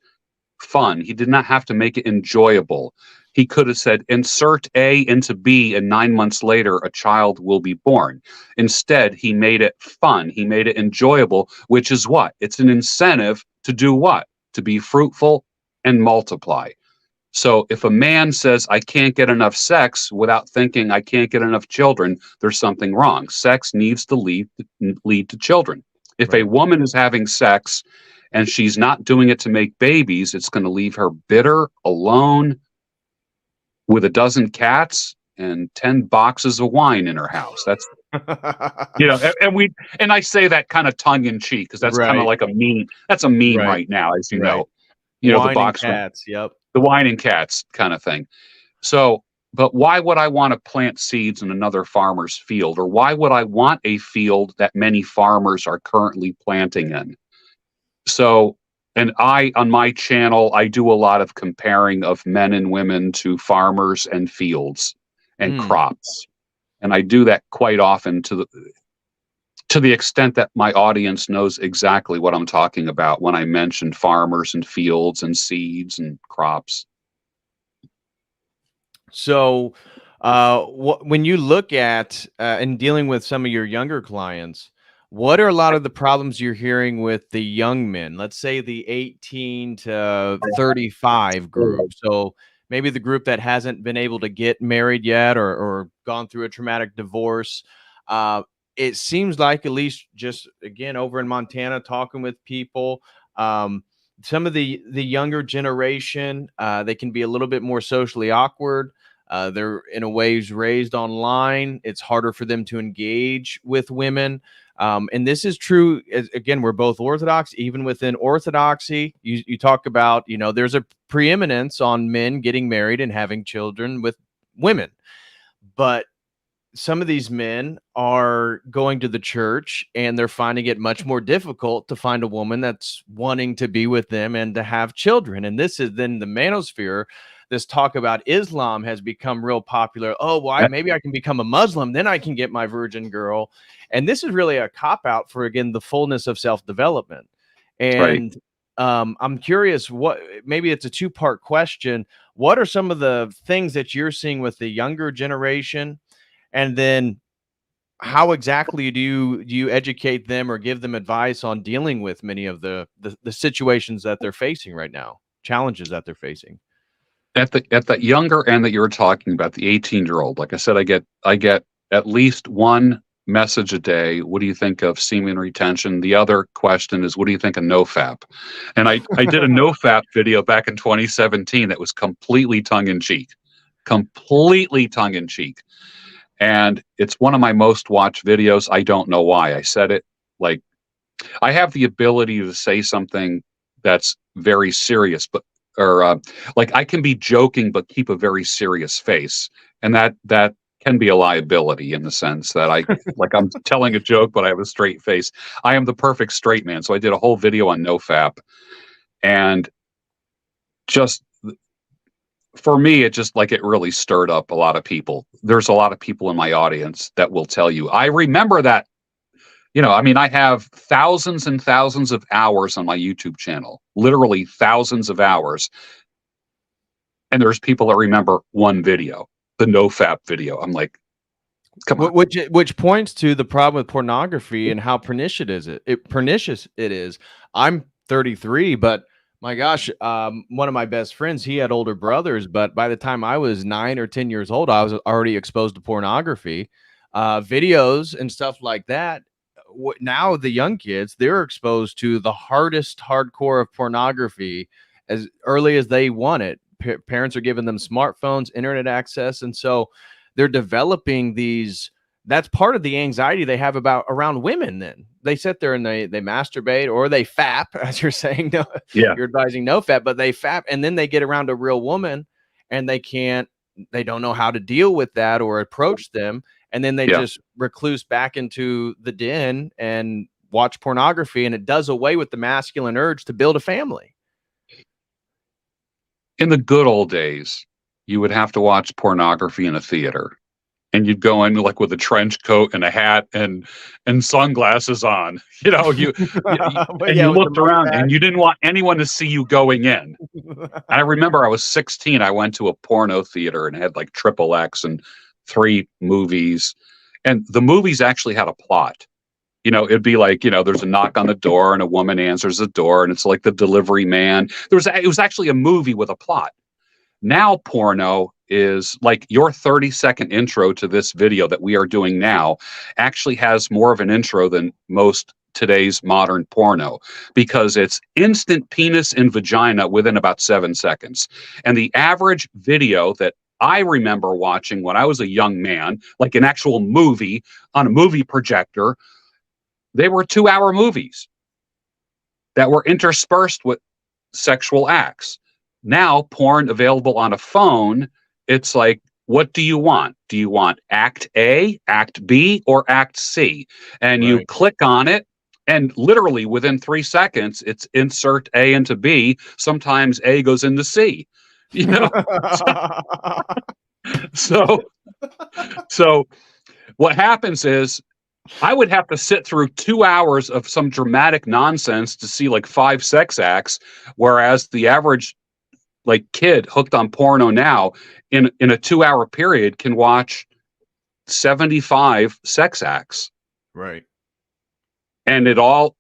fun. He did not have to make it enjoyable. He could have said, insert A into B, and 9 months later, a child will be born. Instead, he made it fun. He made it enjoyable, which is what? It's an incentive to do what? To be fruitful and multiply. So if a man says, I can't get enough sex without thinking I can't get enough children, there's something wrong. Sex needs to lead to children. If a Right. woman is having sex and she's not doing it to make babies, it's going to leave her bitter, alone, with a dozen cats and 10 boxes of wine in her house. That's, and I say that kind of tongue in cheek because that's kind of Right. like a meme. That's a meme Right. right now, as you Right. know. The Wine and box, cats. Yep. the wine and cats kind of thing. So, but why would I want to plant seeds in another farmer's field? Or why would I want a field that many farmers are currently planting in? So, and on my channel, I do a lot of comparing of men and women to farmers and fields and Mm. crops. And I do that quite often to the extent that my audience knows exactly what I'm talking about when I mention farmers and fields and seeds and crops. So, when you look at and dealing with some of your younger clients, what are a lot of the problems you're hearing with the young men? Let's say the 18 to 35 group. So maybe the group that hasn't been able to get married yet or gone through a traumatic divorce. Uh, it seems like, at least just again over in Montana, talking with people. Some of the younger generation, they can be a little bit more socially awkward. They're in a ways raised online. It's harder for them to engage with women. And this is true. Again, we're both Orthodox. Even within Orthodoxy, you talk about, there's a preeminence on men getting married and having children with women. But some of these men are going to the church and they're finding it much more difficult to find a woman that's wanting to be with them and to have children. And this is then the manosphere. This talk about Islam has become real popular. Oh, well, maybe I can become a Muslim, then I can get my virgin girl. And this is really a cop out for, again, the fullness of self-development. And I'm curious, maybe it's a two-part question. What are some of the things that you're seeing with the younger generation? And then how exactly do you educate them or give them advice on dealing with many of the situations that they're facing right now, challenges that they're facing? At the younger end that you were talking about, the 18-year-old, like I said, I get at least one message a day. What do you think of semen retention? The other question is, what do you think of nofap? And I did a nofap video back in 2017 that was completely tongue in cheek. And it's one of my most watched videos. I don't know why I said it. Like, I have the ability to say something that's very serious, like I can be joking but keep a very serious face, and that can be a liability in the sense that I'm telling a joke but I have a straight face. I am the perfect straight man, so I did a whole video on nofap, and just for me, it really stirred up a lot of people. There's a lot of people in my audience that will tell you, I remember that. I have thousands and thousands of hours on my YouTube channel, literally thousands of hours. And there's people that remember one video, the nofap video. I'm like, come on. Which points to the problem with pornography and how pernicious it is. I'm 33, but my gosh, one of my best friends, he had older brothers, but by the time I was 9 or 10 years old, I was already exposed to pornography, videos and stuff like that. Now the young kids, they're exposed to the hardcore of pornography as early as they want it. Parents are giving them smartphones, internet access, and so they're developing these. That's part of the anxiety they have around women. Then they sit there and they masturbate or they fap, as you're saying. No, Yeah. you're advising no fap, but they fap, and then they get around a real woman, and they don't know how to deal with that or approach them, and then they just recluse back into the den and watch pornography, and it does away with the masculine urge to build a family. In the good old days, you would have to watch pornography in a theater, and you'd go in like with a trench coat and a hat and sunglasses on. You looked around and you didn't want anyone to see you going in. I remember I was 16. I went to a porno theater and it had like XXX and 3 movies, and the movies actually had a plot. It'd be like, there's a knock on the door and a woman answers the door and it's like the delivery man. It was actually a movie with a plot. Now porno is like your 30-second intro to this video that we are doing now actually has more of an intro than most today's modern porno, because it's instant penis and vagina within about 7 seconds. And the average video that I remember watching when I was a young man, like an actual movie on a movie projector, they were 2-hour movies that were interspersed with sexual acts. Now, porn available on a phone, it's like, what do you want? Do you want act A, act B, or act C? And you click on it, and literally within 3 seconds, it's insert A into B. Sometimes A goes into C. You know, so what happens is I would have to sit through 2 hours of some dramatic nonsense to see like 5 sex acts, whereas the average like kid hooked on porno now in a 2-hour period can watch 75 sex acts. Right. And it all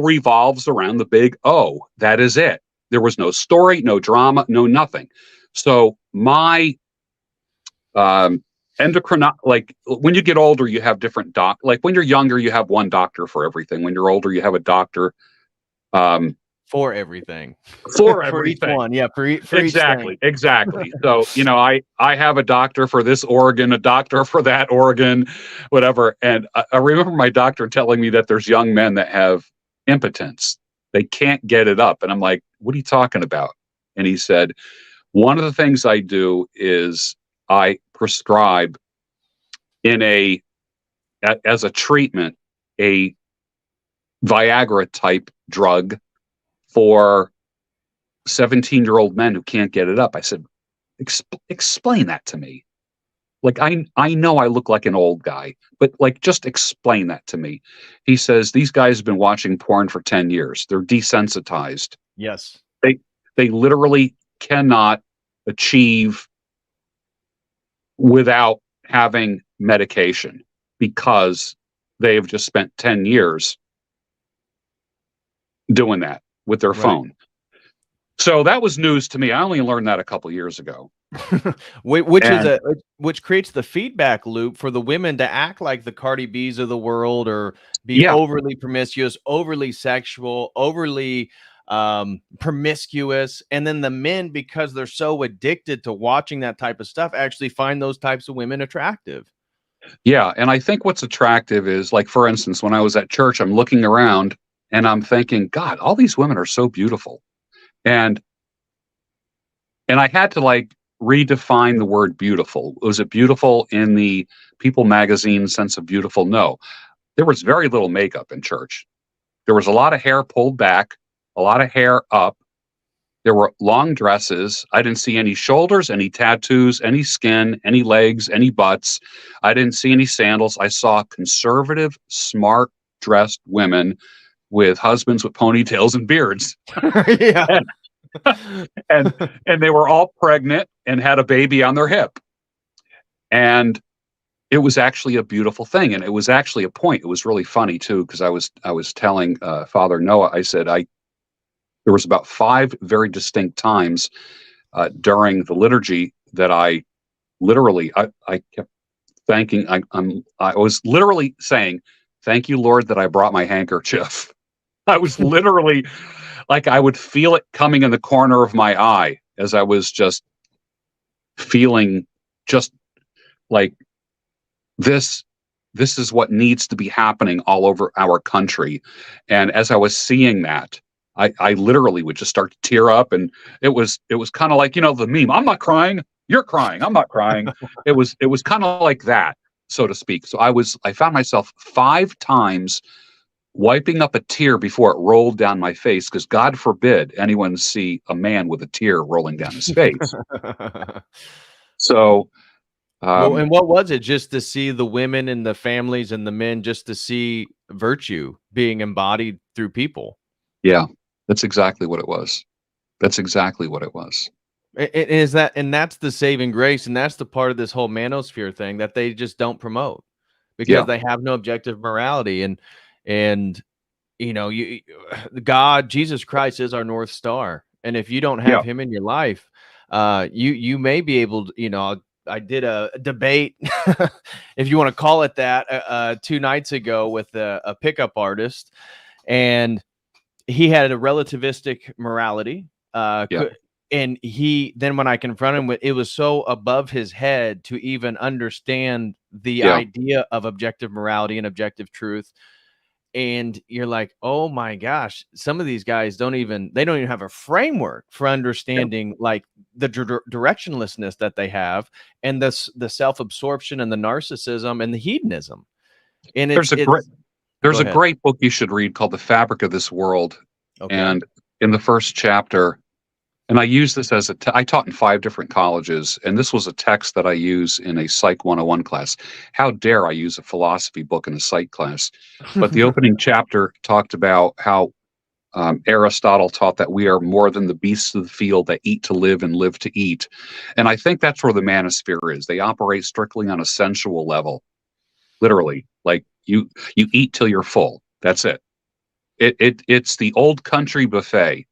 revolves around the big O. That is it. There was no story, no drama, no nothing. So my endocrine, like when you get older, you have different like when you're younger, you have one doctor for everything. When you're older, you have a doctor for everything. For everything. Each one. Yeah, for exactly. So, you know, I have a doctor for this organ, a doctor for that organ, whatever. And I remember my doctor telling me that there's young men that have impotence. They can't get it up. And I'm like, what are you talking about? And he said, one of the things I do is I prescribe as a treatment, a Viagra type drug for 17-year-old men who can't get it up. I said, explain that to me. Like, I know I look like an old guy, but like, just explain that to me. He says, these guys have been watching porn for 10 years. They're desensitized. Yes. They literally cannot achieve without having medication because they've just spent 10 years doing that with their phone. So that was news to me. I only learned that a couple years ago. which creates the feedback loop for the women to act like the Cardi B's of the world, or be overly promiscuous, overly sexual, overly promiscuous, and then the men, because they're so addicted to watching that type of stuff, actually find those types of women attractive. Yeah, and I think what's attractive is, like, for instance, when I was at church, I'm looking around and I'm thinking, God, all these women are so beautiful. And I had to like redefine the word beautiful. Was it beautiful in the People magazine sense of beautiful? No. There was very little makeup in church. There was a lot of hair pulled back, a lot of hair up. There were long dresses. I didn't see any shoulders, any tattoos, any skin, any legs, any butts. I didn't see any sandals. I saw conservative, smart dressed women with husbands with ponytails and beards. Yeah. and they were all pregnant and had a baby on their hip. And it was actually a beautiful thing. And it was actually a point. It was really funny too, because I was telling Father Noah, I said, there was about 5 very distinct times during the liturgy that I kept thanking. I was literally saying, thank you, Lord, that I brought my handkerchief. I was literally like, I would feel it coming in the corner of my eye as I was just feeling just like this is what needs to be happening all over our country. And as I was seeing that, I literally would just start to tear up. And it was kind of like, you know, the meme, I'm not crying, you're crying, I'm not crying. It was kind of like that, so to speak. So I found myself 5 times wiping up a tear before it rolled down my face, because God forbid anyone see a man with a tear rolling down his face. So, and what was it? Just to see the women and the families and the men, just to see virtue being embodied through people. Yeah, that's exactly what it was. That's exactly what it was. And that's the saving grace, and that's the part of this whole manosphere thing that they just don't promote, because they have no objective morality. And you know, God, Jesus Christ is our North Star. And if you don't have him in your life, you may be able to, I did a debate, if you want to call it that, 2 nights ago with a pickup artist, and he had a relativistic morality. Yeah. And then when I confronted him with, it was so above his head to even understand the Yeah. idea of objective morality and objective truth. And you're like, oh my gosh, some of these guys don't even have a framework for understanding like the directionlessness that they have, and the self-absorption and the narcissism and the hedonism. And There's go a ahead. great book you should read called The Fabric of This World. Okay. And in the first chapter, and I use this as I taught in 5 different colleges, and this was a text that I use in a Psych 101 class. How dare I use a philosophy book in a psych class? But the opening chapter talked about how Aristotle taught that we are more than the beasts of the field that eat to live and live to eat. And I think that's where the Manosphere is. They operate strictly on a sensual level, literally. Like you eat till you're full. That's it. It's the old country buffet.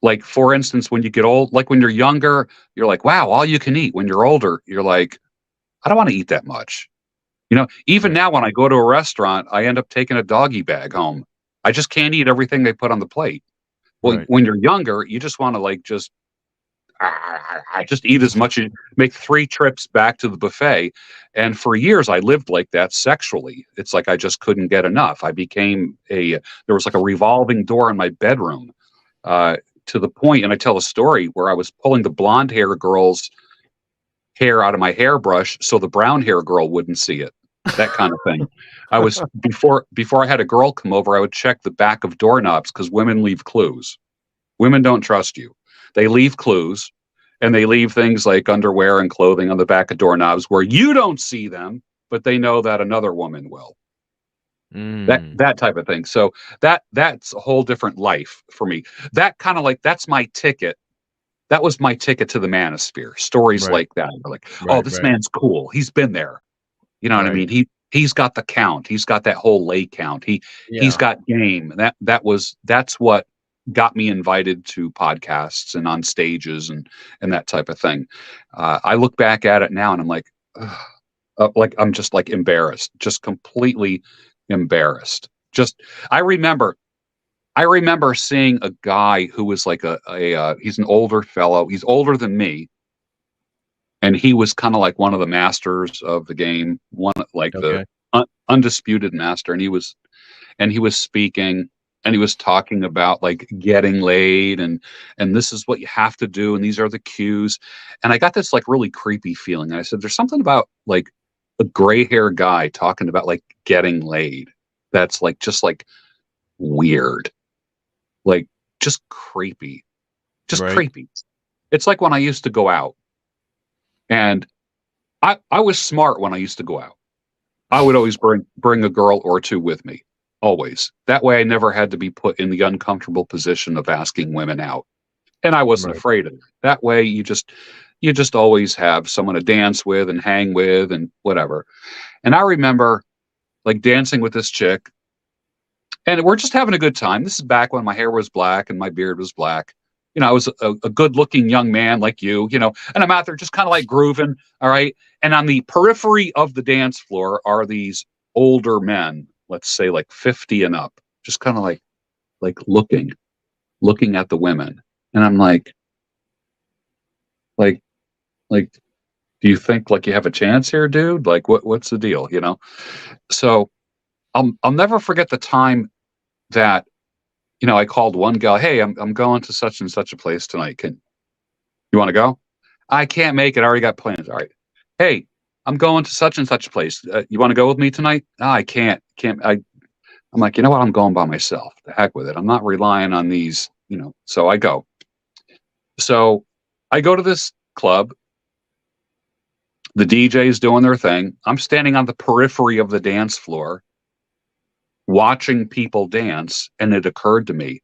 Like, for instance, when you get old, like when you're younger, you're like, wow, all you can eat. When you're older, you're like, I don't want to eat that much. Even now when I go to a restaurant, I end up taking a doggy bag home. I just can't eat everything they put on the plate. Well, when you're younger, you just want to like just eat as much as make 3 trips back to the buffet. And for years I lived like that sexually. It's like I just couldn't get enough. I became there was like a revolving door in my bedroom, to the point, and I tell a story where I was pulling the blonde hair girl's hair out of my hairbrush so the brown hair girl wouldn't see it. That kind of thing. I was before I had a girl come over, I would check the back of doorknobs because women leave clues. Women don't trust you. They leave clues, and they leave things like underwear and clothing on the back of doorknobs where you don't see them, but they know that another woman will. That type of thing. So that's a whole different life for me. That kind of like, that's my ticket. That was my ticket to the Manosphere. Stories like that. Like, oh, this man's cool. He's been there. You know what I mean? He's got the count. He's got that whole lay count. He's got game. That's what got me invited to podcasts and on stages and that type of thing. I look back at it now and I'm like I'm just like embarrassed, just completely embarrassed. I remember seeing a guy who was like he's an older fellow. He's older than me. And he was kind of like one of the masters of the game, the undisputed master. And he was speaking, and he was talking about like getting laid and this is what you have to do. And these are the cues. And I got this like really creepy feeling. And I said, there's something about like a gray hair guy talking about like getting laid. That's like, just like weird, like just creepy, creepy. It's like when I used to go out. And I was smart when I used to go out. I would always bring a girl or 2 with me, always. That way I never had to be put in the uncomfortable position of asking women out. And I wasn't afraid of it. That way you just always have someone to dance with and hang with and whatever. And I remember like dancing with this chick, and we're just having a good time. This is back when my hair was black and my beard was black. I was a good-looking young man like you, and I'm out there just kind of like grooving, all right? And on the periphery of the dance floor are these older men, let's say like 50 and up, just kind of like looking at the women. And I'm like, do you think like you have a chance here, dude? Like, what's the deal, So I'll never forget the time that I called one guy, hey, I'm going to such and such a place tonight. You want to go? I can't make it. I already got plans. All right. Hey, I'm going to such and such a place. You want to go with me tonight? No, I can't. I'm like, you know what? I'm going by myself. The heck with it. I'm not relying on these, so I go. So I go to this club. The DJ's doing their thing. I'm standing on the periphery of the dance floor, watching people dance, and it occurred to me,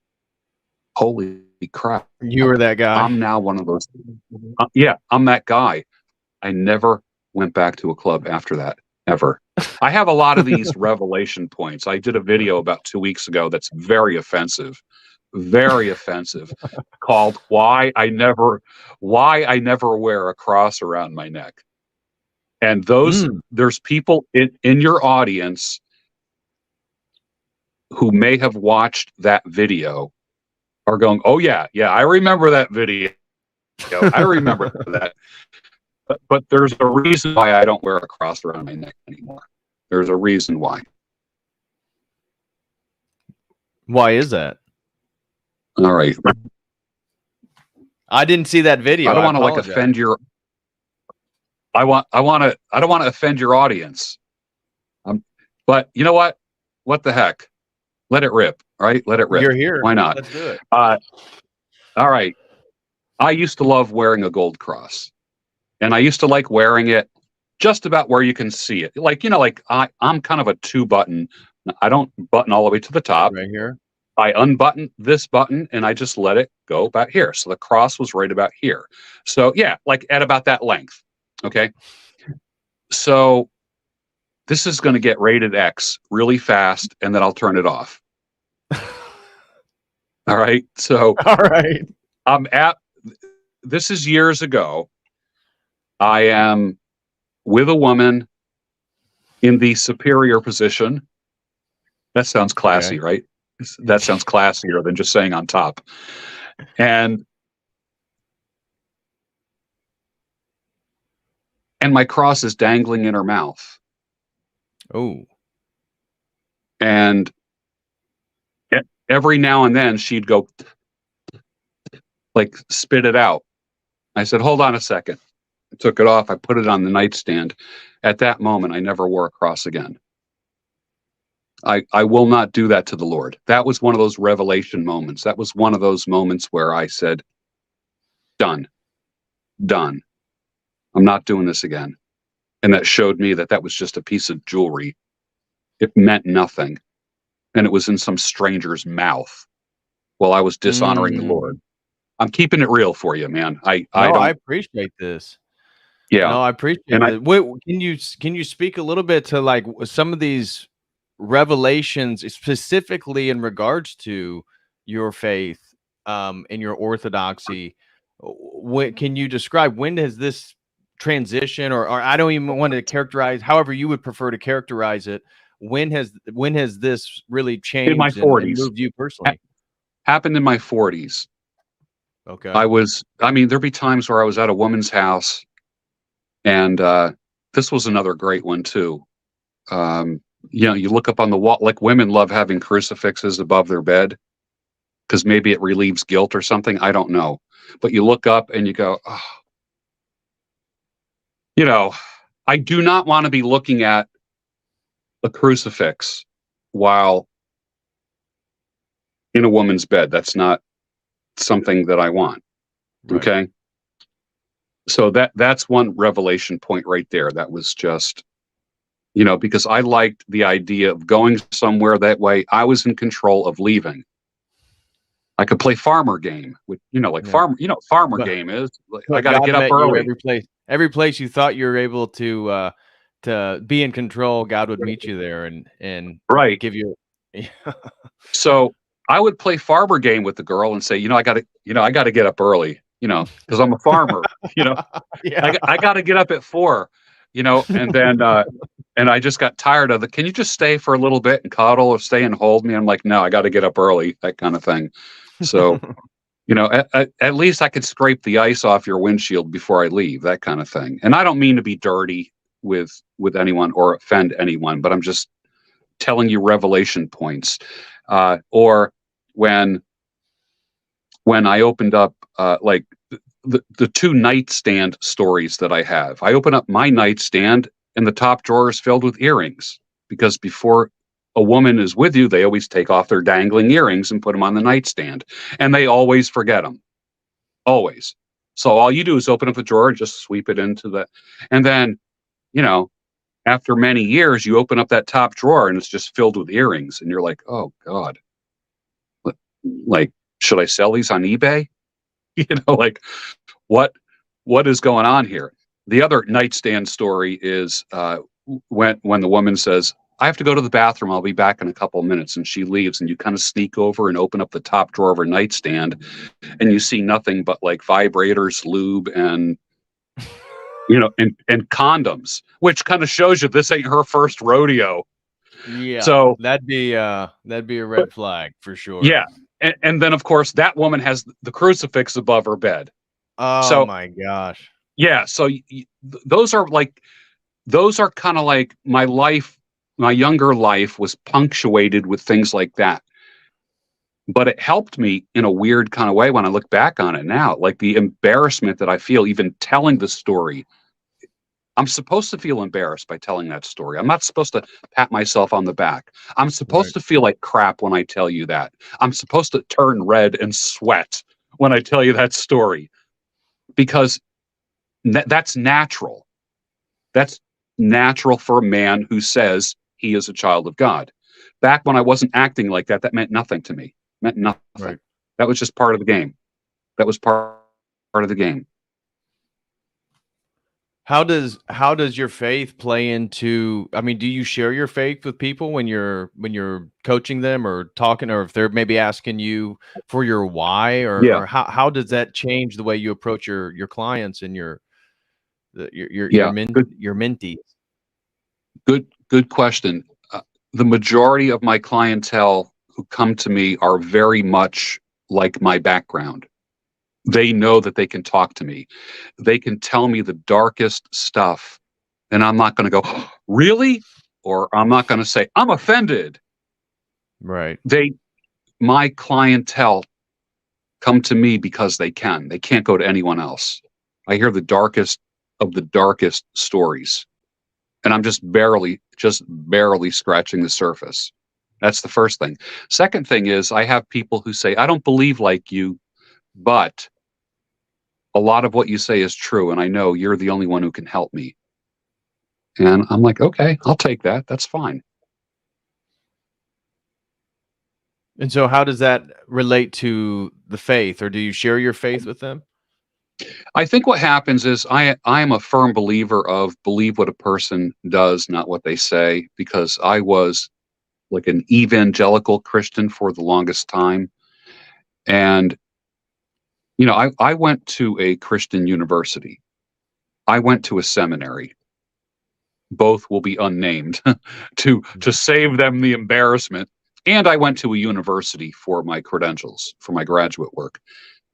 holy crap, you were that guy. I'm now one of those. I'm that guy. I never went back to a club after that, ever. I have a lot of these revelation points. I did a video about 2 weeks ago that's very offensive, very offensive, called why I never wear a cross around my neck. And there's people in your audience who may have watched that video are going, oh yeah, I remember that video. I remember that. But there's a reason why I don't wear a cross around my neck anymore. There's a reason why. Why is that? All right. I didn't see that video. I don't want to like offend your. I don't want to offend your audience. But you know what? What the heck? Let it rip. All right, let it rip. You're here. Why not? Let's do it. All right. I used to love wearing a gold cross, and I used to like wearing it just about where you can see it. Like, like I'm kind of a 2-button. I don't button all the way to the top. Right here. I unbutton this button and I just let it go about here. So the cross was right about here. So yeah, like at about that length. Okay. So this is going to get rated X really fast, and then I'll turn it off. All right. So all right. This is years ago. I am with a woman in the superior position. That sounds classy, right? That sounds classier than just saying on top. And my cross is dangling in her mouth. Oh. And every now and then she'd go like spit it out. I said, hold on a second. I took it off. I put it on the nightstand. At that moment, I never wore a cross again. I will not do that to the Lord. That was one of those revelation moments. That was one of those moments where I said, done. I'm not doing this again. And that showed me that was just a piece of jewelry. It meant nothing. And it was in some stranger's mouth while I was dishonoring the Lord. I'm keeping it real for you, man. I appreciate this. Yeah. No, I appreciate it. Can you speak a little bit to like some of these revelations, specifically in regards to your faith and your orthodoxy? Can you describe when has this transition, or I don't even want to characterize, however you would prefer to characterize it, when has this really changed in my 40s and moved you personally? Happened in my 40s. Okay. There'd be times where I was at a woman's house, and this was another great one too. You look up on the wall, like women love having crucifixes above their bed because maybe it relieves guilt or something. I don't know. But you look up and you go, oh. I do not want to be looking at a crucifix while in a woman's bed. That's not something that I want. Right. Okay. So that's one revelation point right there. That was just, because I liked the idea of going somewhere that way. I was in control of leaving. I could play farmer game with, farmer game is I got to get up early. Every place you thought you were able to be in control, God would meet you there and right. give you. So I would play farmer game with the girl and say, I got to get up early, because I'm a farmer, yeah. I got to get up at 4, and then, and I just got tired of can you just stay for a little bit and cuddle or stay and hold me? I'm like, no, I got to get up early, that kind of thing. So, at least I could scrape the ice off your windshield before I leave, that kind of thing. And I don't mean to be dirty with anyone or offend anyone, but I'm just telling you revelation points. Or when I opened up, like the 2 nightstand stories that I have, I open up my nightstand and the top drawer is filled with earrings, because before a woman is with you, they always take off their dangling earrings and put them on the nightstand, and they always forget them. Always. So all you do is open up the drawer and just sweep it into and then, after many years, you open up that top drawer and it's just filled with earrings, and you're like, oh God, like, should I sell these on eBay? Like what is going on here? The other nightstand story is when the woman says, I have to go to the bathroom. I'll be back in a couple of minutes. And she leaves, and you kind of sneak over and open up the top drawer of her nightstand, and you see nothing but like vibrators, lube, and and condoms, which kind of shows you this ain't her first rodeo. Yeah. So that'd be a red flag for sure. Yeah. And then of course that woman has the crucifix above her bed. Oh my gosh. Yeah. So those are kind of like my life. My younger life was punctuated with things like that. But it helped me in a weird kind of way when I look back on it now, like the embarrassment that I feel even telling the story. I'm supposed to feel embarrassed by telling that story. I'm not supposed to pat myself on the back. I'm supposed to feel like crap when I tell you that. I'm supposed to turn red and sweat when I tell you that story, because that's natural. That's natural for a man who says he is a child of God. Back when I wasn't acting like that, that meant nothing to me. It meant nothing. Right. That was just part of the game. That was part of the game. How does your faith play into, I mean, do you share your faith with people when you're coaching them or talking, or if they're maybe asking you for your why, or how does that change the way you approach your clients and your mentees? Good question. The majority of my clientele who come to me are very much like my background. They know that they can talk to me. They can tell me the darkest stuff, and I'm not going to go, oh, really? Or I'm not going to say, I'm offended. Right. My clientele come to me because they can. They can't go to anyone else. I hear the darkest of the darkest stories, and I'm just barely scratching the surface. That's the first thing. Second thing is, I have people who say, I don't believe like you, but a lot of what you say is true, and I know you're the only one who can help me. And I'm like, okay, I'll take that. That's fine. And so how does that relate to the faith, or do you share your faith with them? I think what happens is I am a firm believer of believe what a person does, not what they say, because I was like an evangelical Christian for the longest time. And I went to a Christian university. I went to a seminary. Both will be unnamed to save them the embarrassment. And I went to a university for my credentials, for my graduate work.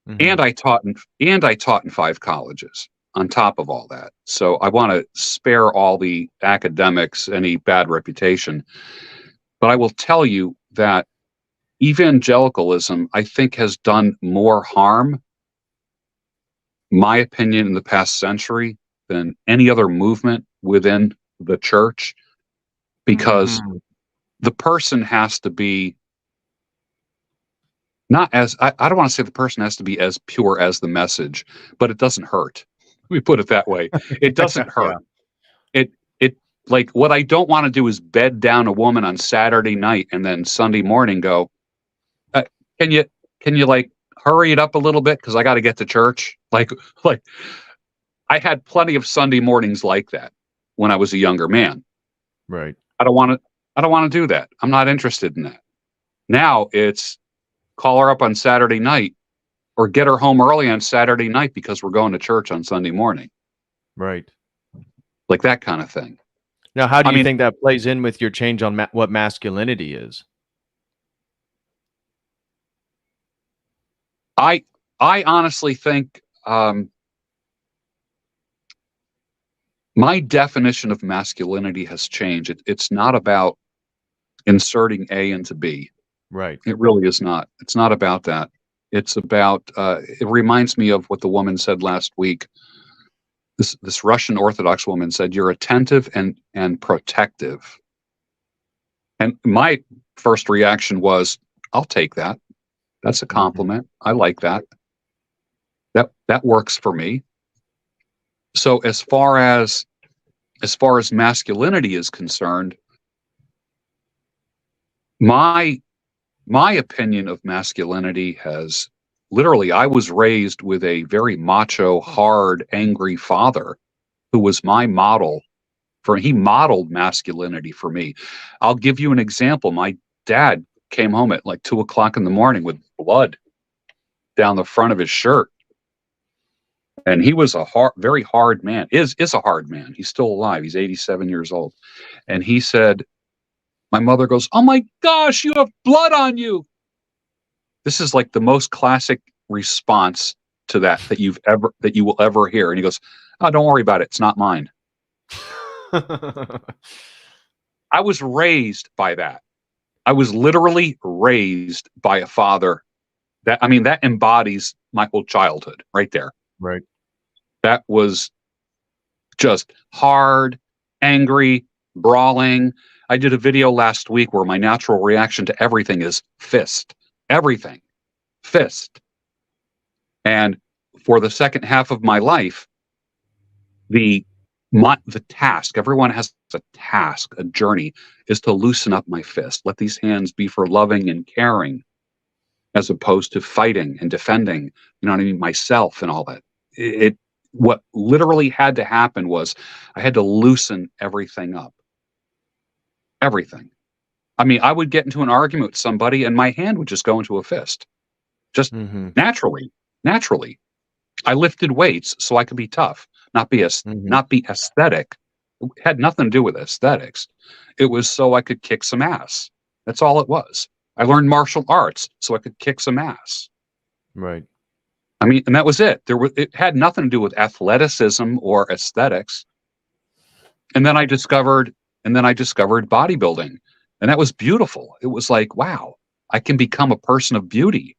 Mm-hmm. And I taught in 5 colleges on top of all that. So I want to spare all the academics any bad reputation. But I will tell you that evangelicalism, I think, has done more harm, my opinion, in the past century than any other movement within the church, because the person has to be not as, I don't want to say the person has to be as pure as the message, but it doesn't hurt. Let me put it that way. It doesn't hurt. Yeah. It like, what I don't want to do is bed down a woman on Saturday night and then Sunday morning go, can you like hurry it up a little bit, because I got to get to church. Like I had plenty of Sunday mornings like that when I was a younger man. Right. I don't want to do that. I'm not interested in that. Now it's call her up on Saturday night, or get her home early on Saturday night because we're going to church on Sunday morning. Right. Like that kind of thing. Now, how do you think that plays in with your change on what masculinity is? I honestly think my definition of masculinity has changed. It's not about inserting A into B. Right. It really is not. It's not about that. It's about, it reminds me of what the woman said last week. This Russian Orthodox woman said, you're attentive and protective. And my first reaction was, I'll take that. That's a compliment. I like that. That works for me. So as far as masculinity is concerned, my opinion of masculinity has literally, I was raised with a very macho, hard, angry father who was my model he modeled masculinity for me. I'll give you an example. My dad came home at like 2 o'clock in the morning with blood down the front of his shirt. And he was a very hard man, is a hard man. He's still alive. He's 87 years old. And he said, my mother goes, "Oh my gosh, you have blood on you." This is like the most classic response to that you will ever hear. And he goes, "Oh, don't worry about it. It's not mine." I was raised by that. I was literally raised by a father that embodies my whole childhood right there. Right. That was just hard, angry, brawling. I did a video last week where my natural reaction to everything is fist. Everything. Fist. And for the second half of my life, the task, everyone has a task, a journey, is to loosen up my fist. Let these hands be for loving and caring, as opposed to fighting and defending, you know what I mean, myself and all that. What literally had to happen was I had to loosen everything up. Everything. I mean, I would get into an argument with somebody and my hand would just go into a fist. Just naturally. I lifted weights so I could be tough, not be aesthetic. It had nothing to do with aesthetics. It was so I could kick some ass. That's all it was. I learned martial arts so I could kick some ass. Right. I mean, and that was it. It had nothing to do with athleticism or aesthetics. And then I discovered bodybuilding, and that was beautiful. It was like, wow, I can become a person of beauty.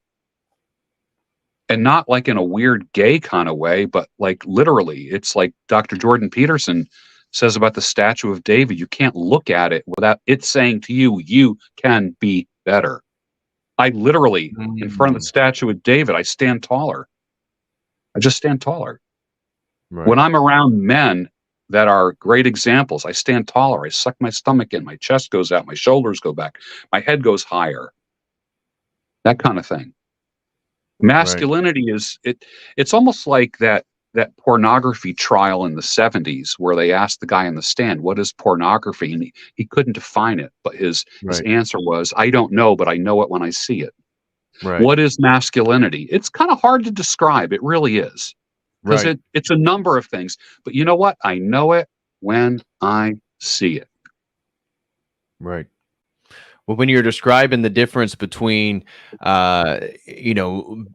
And not like in a weird gay kind of way, but like literally. It's like Dr. Jordan Peterson says about the statue of David. You can't look at it without it saying to you, you can be better. I literally, in front of the statue of David, I stand taller. I just stand taller. Right. When I'm around men that are great examples, I stand taller. I suck my stomach in. My chest goes out. My shoulders go back. My head goes higher. That kind of thing. Masculinity is it's almost like that pornography trial in the 70s where they asked the guy on the stand, what is pornography? And he couldn't define it, but his answer was, I don't know, but I know it when I see it. Right. What is masculinity? It's kind of hard to describe. It really is. Because it's a number of things. But you know what? I know it when I see it. Right. Well, when you're describing the difference between, sleeping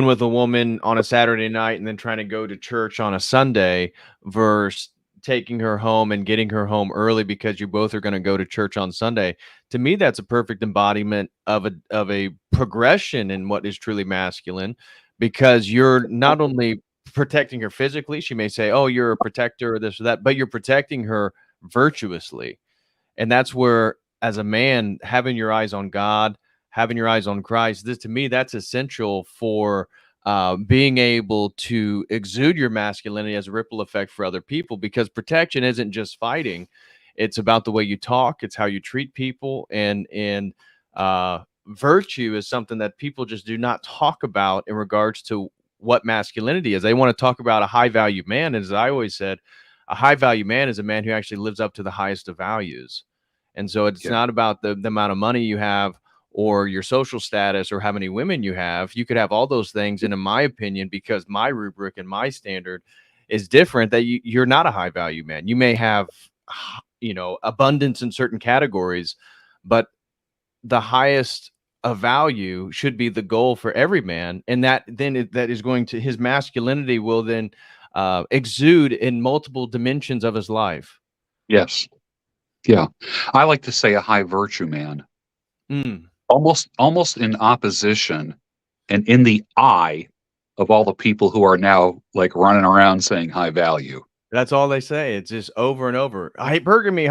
with a woman on a Saturday night and then trying to go to church on a Sunday versus taking her home and getting her home early because you both are going to go to church on Sunday, to me, that's a perfect embodiment of a progression in what is truly masculine, because you're not only protecting her physically. She may say, oh, you're a protector or this or that, but you're protecting her virtuously. And that's where, as a man, having your eyes on God, having your eyes on Christ, to me, that's essential for being able to exude your masculinity as a ripple effect for other people, because protection isn't just fighting. It's about the way you talk. It's how you treat people. And virtue is something that people just do not talk about in regards to what masculinity is. They want to talk about a high value man. As I always said, a high value man is a man who actually lives up to the highest of values. And so it's not about the amount of money you have or your social status or how many women you have. You could have all those things. And in my opinion, because my rubric and my standard is different, that you're not a high value man. You may have, abundance in certain categories, but the highest of value should be the goal for every man. And that is going to, his masculinity will then exude in multiple dimensions of his life. Yes. Yeah. I like to say a high virtue man. Almost in opposition and in the eye of all the people who are now like running around saying high value. That's all they say. It's just over and over. Hypergamy,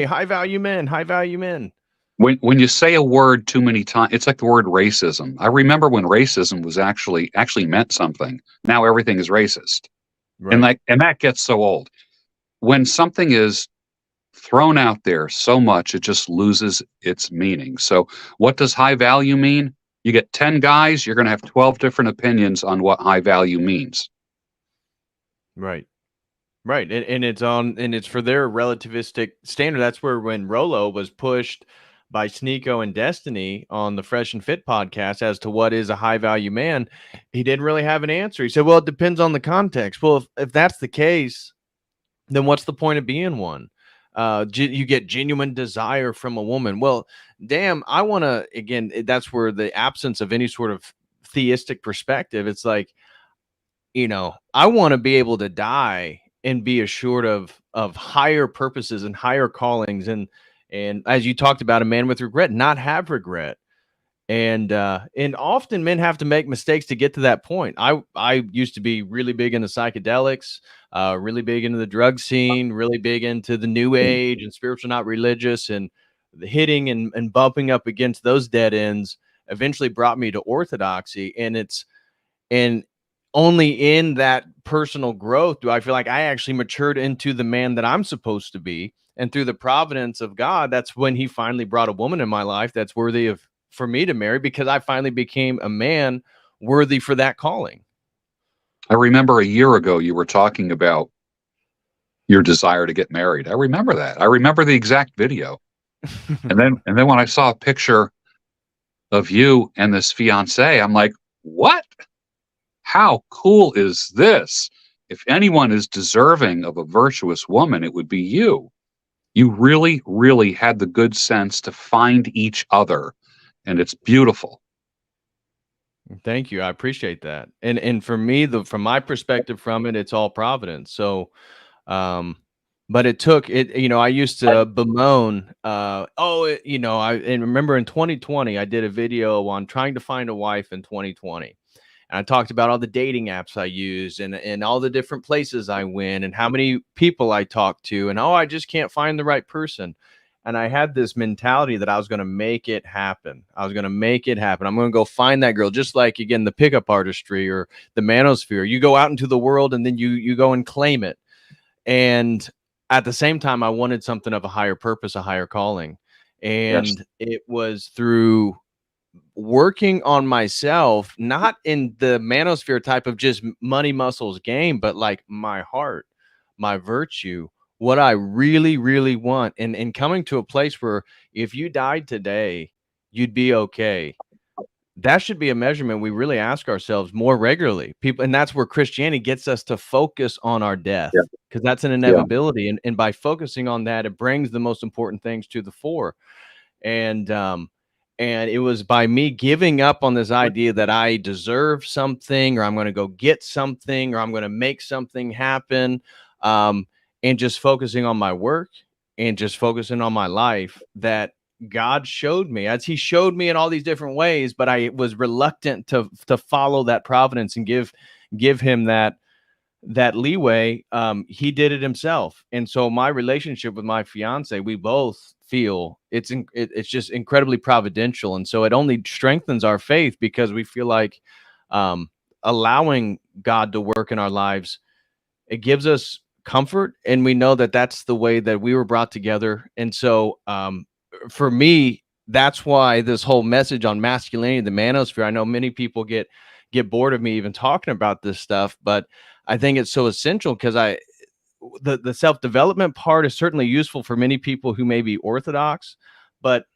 high value men, high value men. When you say a word too many times, it's like the word racism. I remember when racism was actually meant something. Now everything is racist. Right. And that gets so old. When something is thrown out there so much, it just loses its meaning. So what does high value mean? You get 10 guys, you're going to have 12 different opinions on what high value means. Right. Right. And it's for their relativistic standard. That's where when Rolo was pushed by Sneeko and Destiny on the Fresh and Fit podcast as to what is a high value man, he didn't really have an answer. He said, well, it depends on the context. Well, if that's the case, then what's the point of being one? You get genuine desire from a woman. Well, damn, I want to, again, that's where the absence of any sort of theistic perspective, it's like, I want to be able to die and be assured of higher purposes and higher callings, and as you talked about, a man with regret, not have regret. And often men have to make mistakes to get to that point. I used to be really big into psychedelics, really big into the drug scene, really big into the new age and spiritual, not religious, and the hitting and bumping up against those dead ends eventually brought me to orthodoxy. And only in that personal growth do I feel like I actually matured into the man that I'm supposed to be. And through the providence of God, that's when he finally brought a woman in my life that's worthy of for me to marry, because I finally became a man worthy for that calling. I remember a year ago you were talking about your desire to get married. I remember that. I remember the exact video. And then when I saw a picture of you and this fiance, I'm like, what? How cool is this? If anyone is deserving of a virtuous woman, it would be you. You really, really had the good sense to find each other, and it's beautiful. Thank you. I appreciate that. And for me, from my perspective from it, it's all providence. So um but it took it, I used to bemoan I and remember in 2020 I did a video on trying to find a wife in 2020. And I talked about all the dating apps I use and all the different places I went and how many people I talked to, and I just can't find the right person. And I had this mentality that I was going to make it happen. I was going to make it happen. I'm going to go find that girl, just like, again, the pickup artistry or the Manosphere. You go out into the world and then you go and claim it. And at the same time, I wanted something of a higher purpose, a higher calling. Yes. And it was through working on myself, not in the Manosphere type of just money muscles game, but like my heart, my virtue, what I really, really want, and coming to a place where if you died today, you'd be okay. That should be a measurement we really ask ourselves more regularly. People, and that's where Christianity gets us to focus on our death, Yeah. because that's an Yeah. inevitability. And by focusing on that, it brings the most important things to the fore. And it was by me giving up on this idea that I deserve something, or I'm going to go get something, or I'm going to make something happen, um, and just focusing on my work and just focusing on my life, that God showed me, as he showed me in all these different ways, but I was reluctant to follow that providence and give him that leeway. He did it himself. And so my relationship with my fiance, we both feel it's just incredibly providential. And so it only strengthens our faith, because we feel like allowing God to work in our lives, it gives us comfort, and we know that that's the way that we were brought together. And so for me, that's why this whole message on masculinity, the manosphere, I know many people get bored of me even talking about this stuff, but I think it's so essential, because the self-development part is certainly useful for many people who may be orthodox, but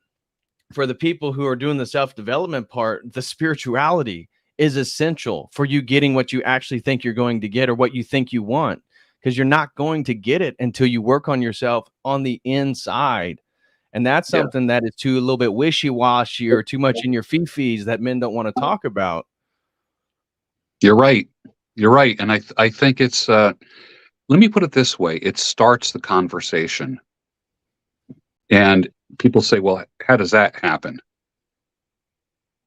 for the people who are doing the self-development part, the spirituality is essential for you getting what you actually think you're going to get, or what you think you want, because you're not going to get it until you work on yourself on the inside. And that's Yeah. something that is too a little bit wishy-washy or too much in your fee-fees that men don't want to talk about. You're right. You're right. And I think it's let me put it this way. It starts the conversation. And people say, well, how does that happen?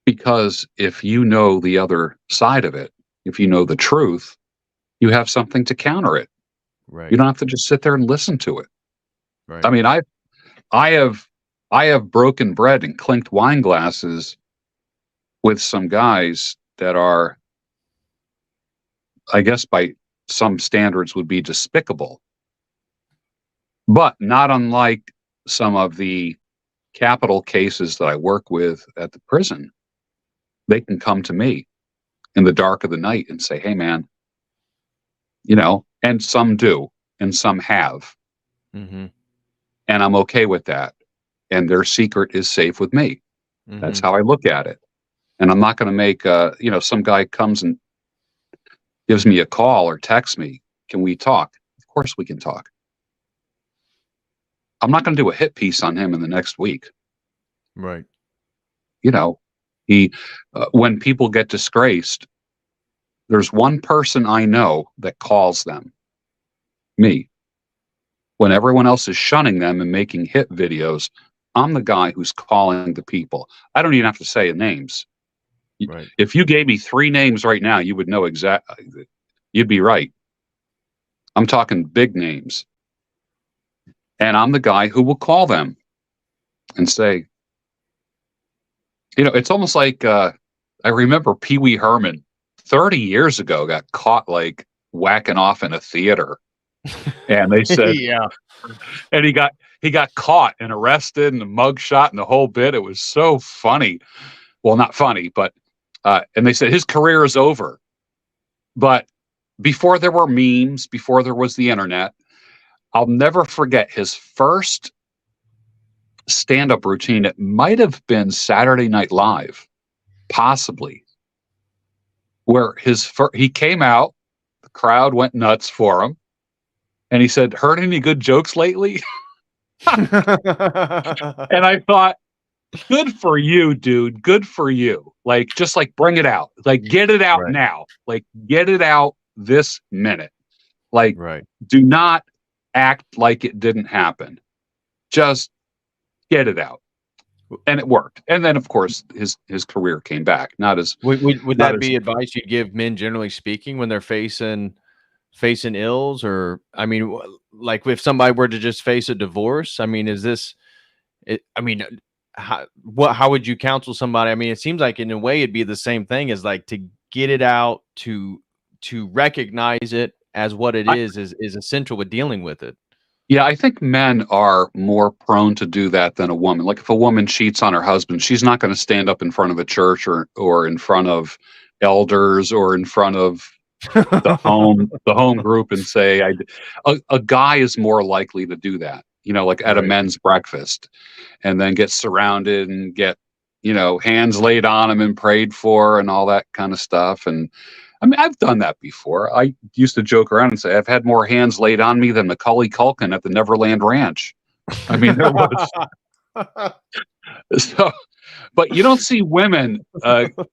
Because if you know the other side of it, if you know the truth, you have something to counter it. Right. You don't have to just sit there and listen to it. Right. I mean, I have broken bread and clinked wine glasses with some guys that are, I guess by some standards would be despicable, but not unlike some of the capital cases that I work with at the prison. They can come to me in the dark of the night and say, hey man, and some do. and some have. Mm-hmm. And I'm okay with that. And their secret is safe with me. That's how I look at it. And I'm not going to make, some guy comes and gives me a call or texts me. Can we talk? Of course we can talk. I'm not going to do a hit piece on him in the next week. Right. When people get disgraced, there's one person I know that calls them, me. When everyone else is shunning them and making hit videos, I'm the guy who's calling the people. I don't even have to say names. Right. If you gave me 3 names right now, you would know exactly. You'd be right. I'm talking big names. And I'm the guy who will call them and say, it's almost like I remember Pee Wee Herman 30 years ago got caught like whacking off in a theater. And they said, Yeah. And he got caught and arrested and a mugshot and the whole bit. It was so funny. Well, not funny, but and they said his career is over. But before there were memes, before there was the internet, I'll never forget his first stand-up routine. It might have been Saturday Night Live, possibly, where he came out, the crowd went nuts for him, and he said, "Heard any good jokes lately?" And I thought, good for you, dude. Good for you. Like, just like bring it out. Like, get it out now. Like, get it out this minute. Like, do not act like it didn't happen. Just get it out. And it worked. And then, of course, his career came back. Not as would that be advice you'd give men, generally speaking, when they're facing ills? Or, I mean, like if somebody were to just face a divorce, I mean, is this it? I mean, how would you counsel somebody? I mean, it seems like in a way it'd be the same thing as like to get it out, to recognize it as what it is essential with dealing with it. Yeah, I think men are more prone to do that than a woman. Like if a woman cheats on her husband, she's not going to stand up in front of a church or in front of elders or in front of the home group and say, a guy is more likely to do that, like at a men's breakfast, and then get surrounded and get, hands laid on him and prayed for and all that kind of stuff. And I mean, I've done that before. I used to joke around and say I've had more hands laid on me than Macaulay Culkin at the Neverland Ranch. I mean, there was so, but you don't see women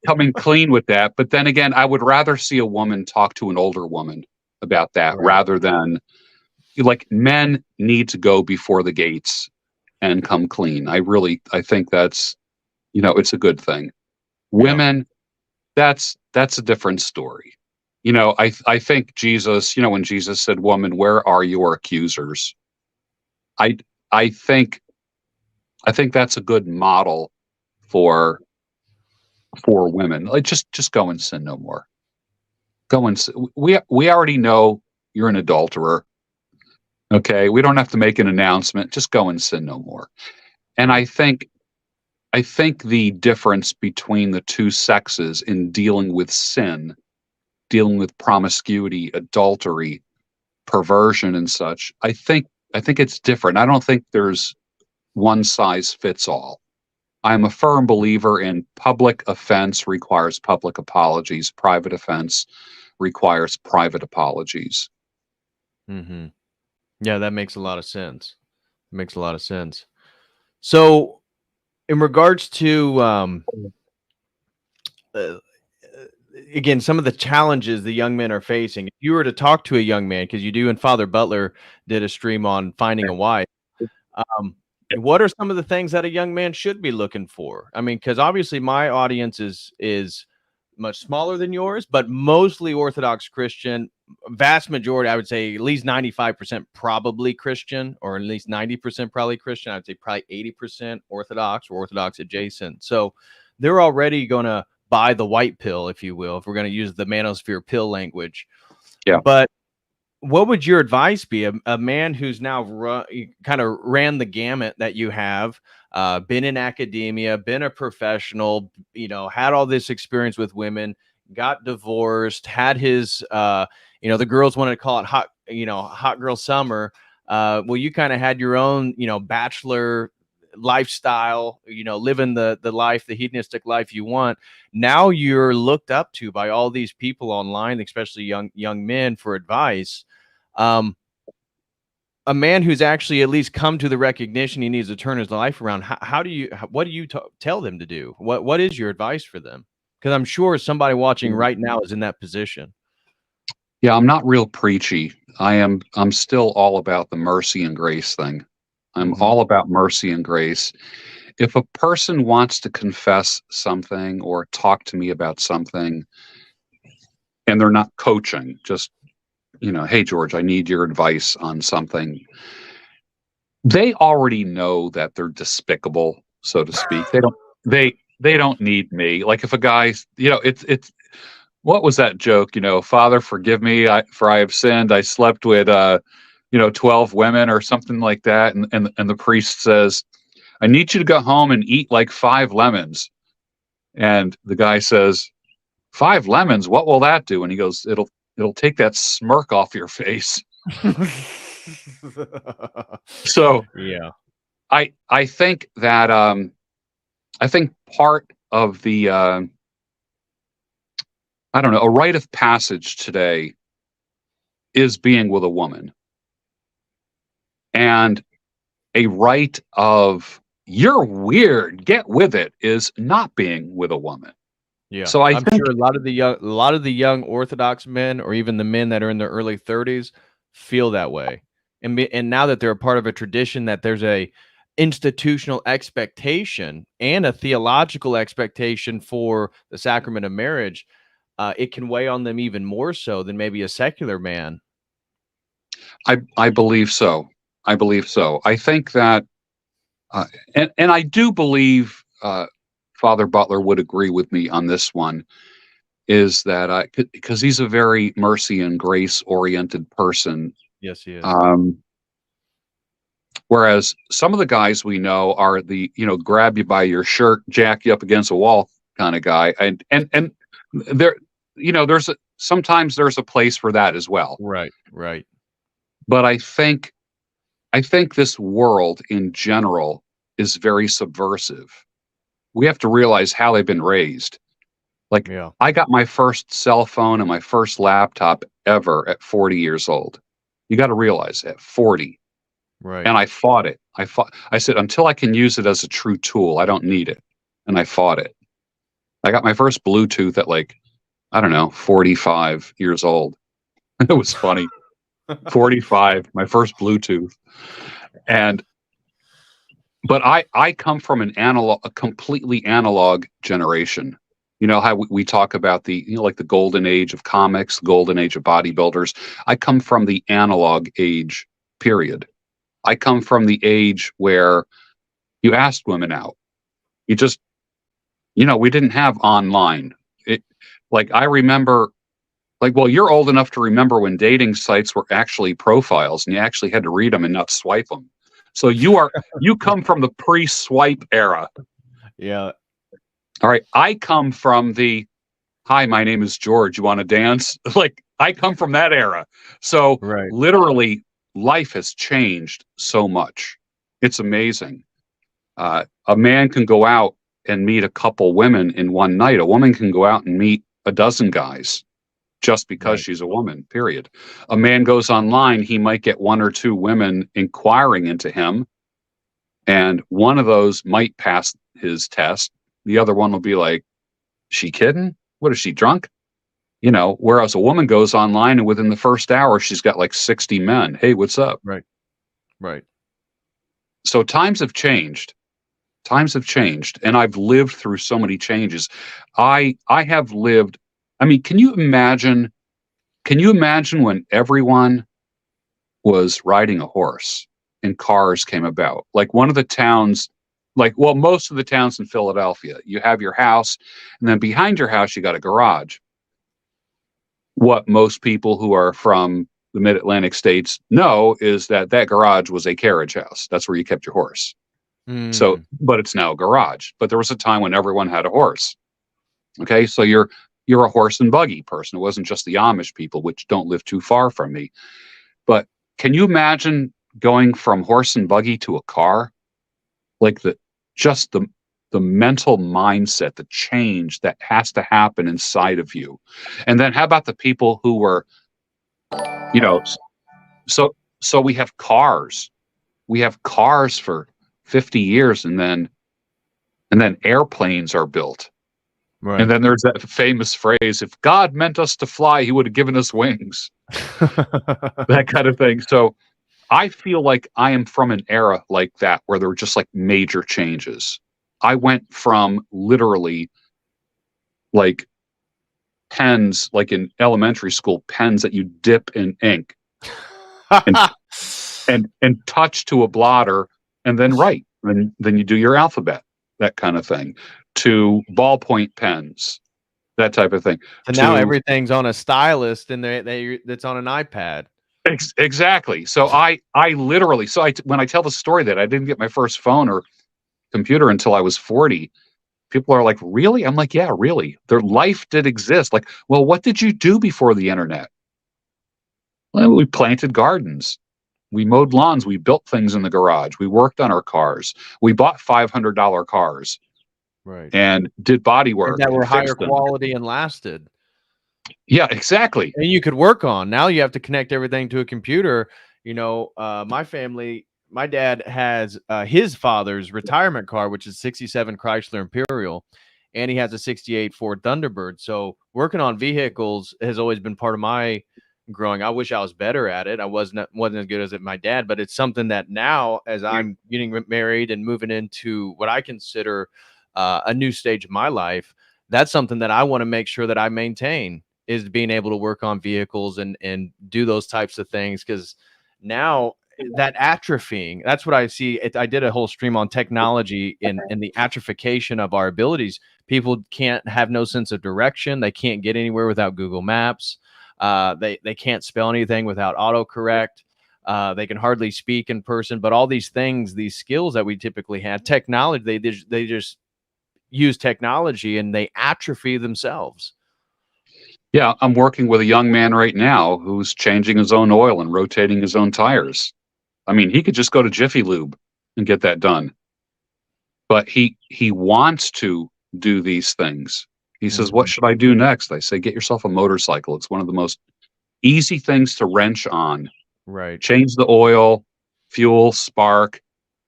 coming clean with that. But then again, I would rather see a woman talk to an older woman about that rather than, like, men need to go before the gates and come clean. I think that's, it's a good thing. Women, that's a different story. I think Jesus, when Jesus said, "Woman, where are your accusers?" I think that's a good model for women. Like, just go and sin no more. Go and sin. We already know you're an adulterer. Okay, we don't have to make an announcement. Just go and sin no more. And I think the difference between the two sexes in dealing with sin, dealing with promiscuity, adultery, perversion, and such, I think it's different. I don't think there's one size fits all. I'm a firm believer in public offense requires public apologies. Private offense requires private apologies. Mm-hmm. Yeah, that makes a lot of sense. So, in regards to again, some of the challenges the young men are facing, if you were to talk to a young man, because you do, and Father Butler did a stream on finding a wife, what are some of the things that a young man should be looking for? I mean, because obviously my audience is much smaller than yours, but mostly Orthodox Christian. Vast majority, I would say at least 95% probably Christian, or at least 90% probably Christian. I'd say probably 80% Orthodox or Orthodox adjacent. So they're already going to buy the white pill, if you will, if we're going to use the Manosphere pill language. Yeah. But what would your advice be? A man who's now kind of ran the gamut that you have, been in academia, been a professional, had all this experience with women, got divorced, had his, the girls wanted to call it hot girl summer. Well, you kind of had your own, bachelor lifestyle, living the life, the hedonistic life you want. Now you're looked up to by all these people online, especially young men, for advice. A man who's actually at least come to the recognition he needs to turn his life around. What do you tell them to do? What is your advice for them? Because I'm sure somebody watching right now is in that position. Yeah, I'm not real preachy. I'm still all about the mercy and grace thing. I'm all about mercy and grace. If a person wants to confess something or talk to me about something and they're not coaching, just, hey, George, I need your advice on something. They already know that they're despicable, so to speak. They don't need me. Like if a guy, it's what was that joke? Father, forgive me, for I have sinned. I slept with 12 women or something like that. And the priest says, I need you to go home and eat like 5 lemons. And the guy says, 5 lemons, what will that do? And he goes, it'll take that smirk off your face. So yeah, I think that I think part of the I don't know, a rite of passage today is being with a woman. And a rite of you're weird, get with it is not being with a woman. Yeah. So I'm sure a lot of the young Orthodox men, or even the men that are in their early 30s, feel that way. And now that they're a part of a tradition, that there's a institutional expectation and a theological expectation for the sacrament of marriage, it can weigh on them even more so than maybe a secular man. I believe so. I believe so. I think that, and I do believe Father Butler would agree with me on this one, is that because he's a very mercy and grace oriented person. Yes, he is. Whereas some of the guys we know are the, grab you by your shirt, jack you up against a wall kind of guy. And there, sometimes there's a place for that as well. Right. But I think this world in general is very subversive. We have to realize how they've been raised. Like, yeah. I got my first cell phone and my first laptop ever at 40 years old. You got to realize at 40. Right. And I fought it. I said, until I can use it as a true tool, I don't need it. And I fought it. I got my first Bluetooth at 45 years old. It was funny. 45, my first Bluetooth. But I come from a completely analog generation. You know how we talk about the golden age of comics, golden age of bodybuilders. I come from the analog age, period. I come from the age where you asked women out. You just, we didn't have online. I remember, you're old enough to remember when dating sites were actually profiles and you actually had to read them and not swipe them. So you come from the pre-swipe era. Yeah. All right. I come from the, hi, my name is George. You want to dance? I come from that era. So literally life has changed so much. It's amazing. A man can go out and meet a couple women in one night. A woman can go out and meet a dozen guys just because she's a woman, period. A man goes online, he might get 1 or 2 women inquiring into him. And one of those might pass his test. The other one will be like, she kidding? What is she, drunk? Whereas a woman goes online and within the first hour, she's got 60 men. Hey, what's up? Right. So times have changed. And I've lived through so many changes. I have lived. I mean, can you imagine when everyone was riding a horse and cars came about? One of the towns, most of the towns in Philadelphia, you have your house, and then behind your house, you got a garage. What most people who are from the mid-Atlantic states know is that garage was a carriage house. That's where you kept your horse. So, but it's now a garage. But there was a time when everyone had a horse. Okay, so you're a horse and buggy person. It wasn't just the Amish people, which don't live too far from me. But can you imagine going from horse and buggy to a car? Like just the mental mindset, the change that has to happen inside of you. And then how about the people who were, you know, so we have cars. We have cars for 50 years, and then airplanes are built. Right. And then there's that famous phrase, if God meant us to fly, he would have given us wings. That kind of thing. So I feel like I am from an era like that where there were just like major changes. I went from literally like pens, like in elementary school, pens that you dip in ink and touch to a blotter and then write. And then you do your alphabet, that kind of thing, to ballpoint pens, that type of thing. And now everything's on a stylus and that's on an iPad. Exactly. So I literally, when I tell the story that I didn't get my first phone or computer until I was 40, people are like, really? I'm like, yeah, really. Their life did exist. Like, well, what did you do before the internet? Well, we planted gardens. We mowed lawns. We built things in the garage. We worked on our cars. We bought $500 cars. Right. And did body work. And that were higher quality and lasted. Yeah, exactly. And you could work on. Now you have to connect everything to a computer. You know, my family, my dad has his father's retirement car, which is 67 Chrysler Imperial, and he has a 68 Ford Thunderbird. So working on vehicles has always been part of my growing. I wish I was better at it. I wasn't as good as my dad, but it's something that now, as I'm getting married and moving into what I consider a new stage of my life, that's something that I want to make sure that I maintain, is being able to work on vehicles and do those types of things. Because now that atrophying, that's what I see. I did a whole stream on technology and the atrophication of our abilities. People have no sense of direction. They can't get anywhere without Google Maps. They can't spell anything without autocorrect. They can hardly speak in person, but all these things, these skills that we typically have, technology, they just use technology and they atrophy themselves. Yeah, I'm working with a young man right now who's changing his own oil and rotating his own tires. I mean, he could just go to Jiffy Lube and get that done. But he wants to do these things. He says, what should I do next? I say, get yourself a motorcycle. It's one of the most easy things to wrench on. Right. Change the oil, fuel, spark.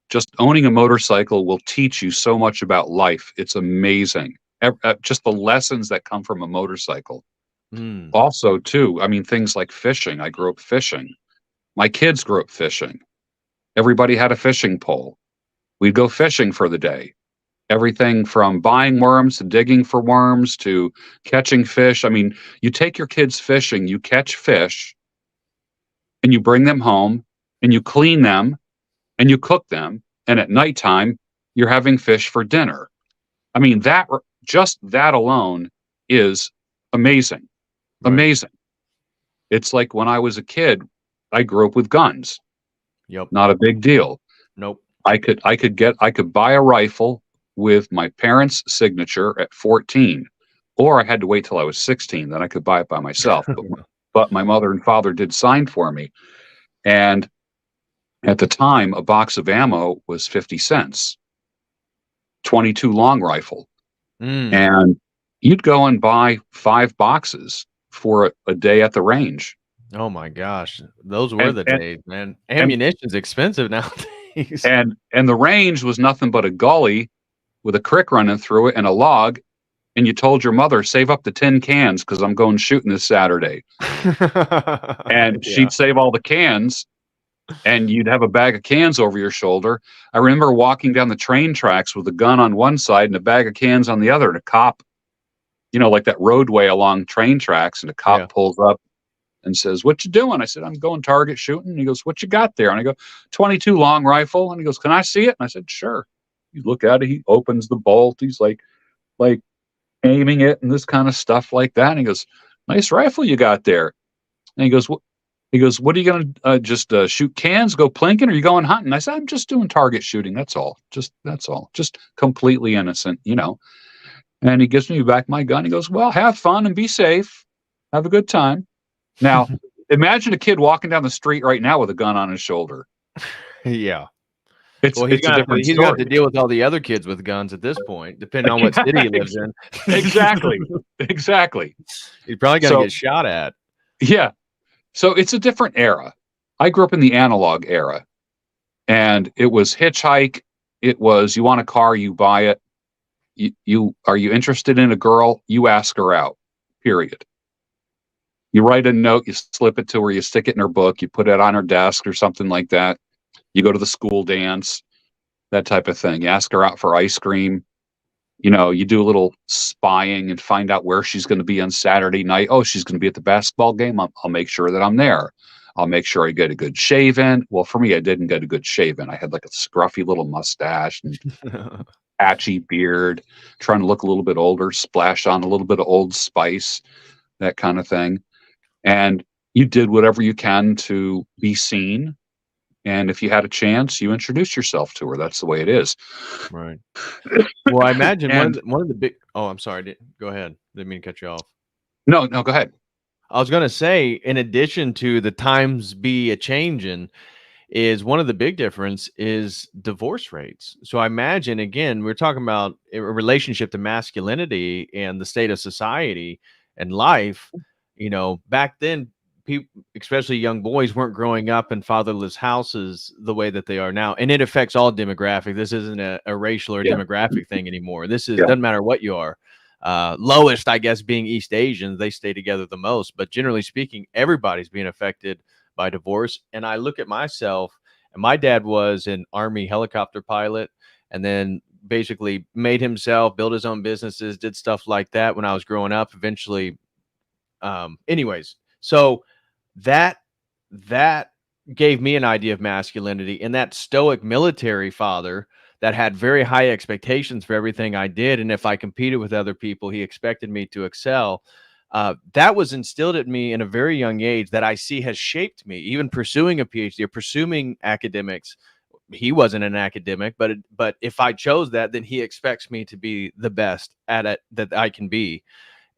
Just owning a motorcycle will teach you so much about life. It's amazing. Just the lessons that come from a motorcycle. Also, too, I mean, things like fishing. I grew up fishing. My kids grew up fishing. Everybody had a fishing pole. We'd go fishing for the day. Everything from buying worms to digging for worms to catching fish. I mean, you take your kids fishing, you catch fish, and you bring them home, and you clean them, and you cook them, and at nighttime, you're having fish for dinner. I mean, just that alone is amazing. Right. Amazing. It's like when I was a kid, I grew up with guns. Yep. Not a big deal. Nope. I could buy a rifle with my parents' signature at 14, or I had to wait till I was 16, then I could buy it by myself. But my mother and father did sign for me. And at the time, a box of ammo was 50 cents, 22 long rifle. And you'd go and buy 5 boxes for a day at the range. Oh my gosh. Those were the days, man. Ammunition's expensive nowadays. And the range was nothing but a gully with a creek running through it and a log. And you told your mother, save up the 10 cans because I'm going shooting this Saturday. And she'd save all the cans, and you'd have a bag of cans over your shoulder. I remember walking down the train tracks with a gun on one side and a bag of cans on the other, and a cop, like that roadway along train tracks, and a cop pulls up and says, what you doing? I said, I'm going target shooting. And he goes, what you got there? And I go, 22 long rifle. And he goes, can I see it? And I said, sure. You look at it. He opens the bolt. He's like aiming it and this kind of stuff like that. And he goes, nice rifle you got there. And he goes, what are you going to just shoot cans, go plinking, or are you going hunting? I said, I'm just doing target shooting. That's all. That's all. Just completely innocent, And he gives me back my gun. He goes, well, have fun and be safe. Have a good time. Now, Imagine a kid walking down the street right now with a gun on his shoulder. Yeah. It's Well, he's a different gonna have to story. deal with all the other kids with guns at this point, depending on what city he lives in. Exactly. Exactly. He's probably gonna So get shot at. yeah. So it's a different era. I grew up in the analog era, and it was hitchhike. It was, you want a car, you buy it. You are you interested in a girl? You ask her out. Period. You write a note, you slip it to her, you stick it in her book, you put it on her desk or something like that. You go to the school dance, that type of thing. You ask her out for ice cream. You know, you do a little spying and find out where she's going to be on Saturday night. Oh, she's going to be at the basketball game. I'll make sure that I'm there. I'll make sure I get a good shave in. Well, for me, I didn't get a good shave in. I had like a scruffy little mustache and patchy beard, trying to look a little bit older, splash on a little bit of Old Spice, that kind of thing. And you did whatever you can to be seen. And if you had a chance, you introduced yourself to her. That's the way it is. Right. Well, I imagine And one of the big. Oh, I'm sorry. Go ahead. Didn't mean to cut you off. no, go ahead. I was gonna say, in addition to the times be a changing, is one of the big difference is divorce rates. So I imagine, again, we're talking about a relationship to masculinity and the state of society and life. You know, back then, people, especially young boys, weren't growing up in fatherless houses the way that they are now, and it affects all demographic. This isn't a racial or Yeah. demographic thing anymore. This is Yeah. doesn't matter what you are. Lowest, I guess, being East Asians, they stay together the most. But generally speaking, everybody's being affected by divorce. And I look at myself, and my dad was an Army helicopter pilot, and then basically made himself, built his own businesses, did stuff like that when I was growing up. Eventually, anyways, so that gave me an idea of masculinity, and that stoic military father that had very high expectations for everything I did, and if I competed with other people, he expected me to excel. That was instilled in me in a very young age that I see has shaped me, even pursuing a PhD or pursuing academics. He wasn't an academic, but if I chose that, then he expects me to be the best at it that I can be.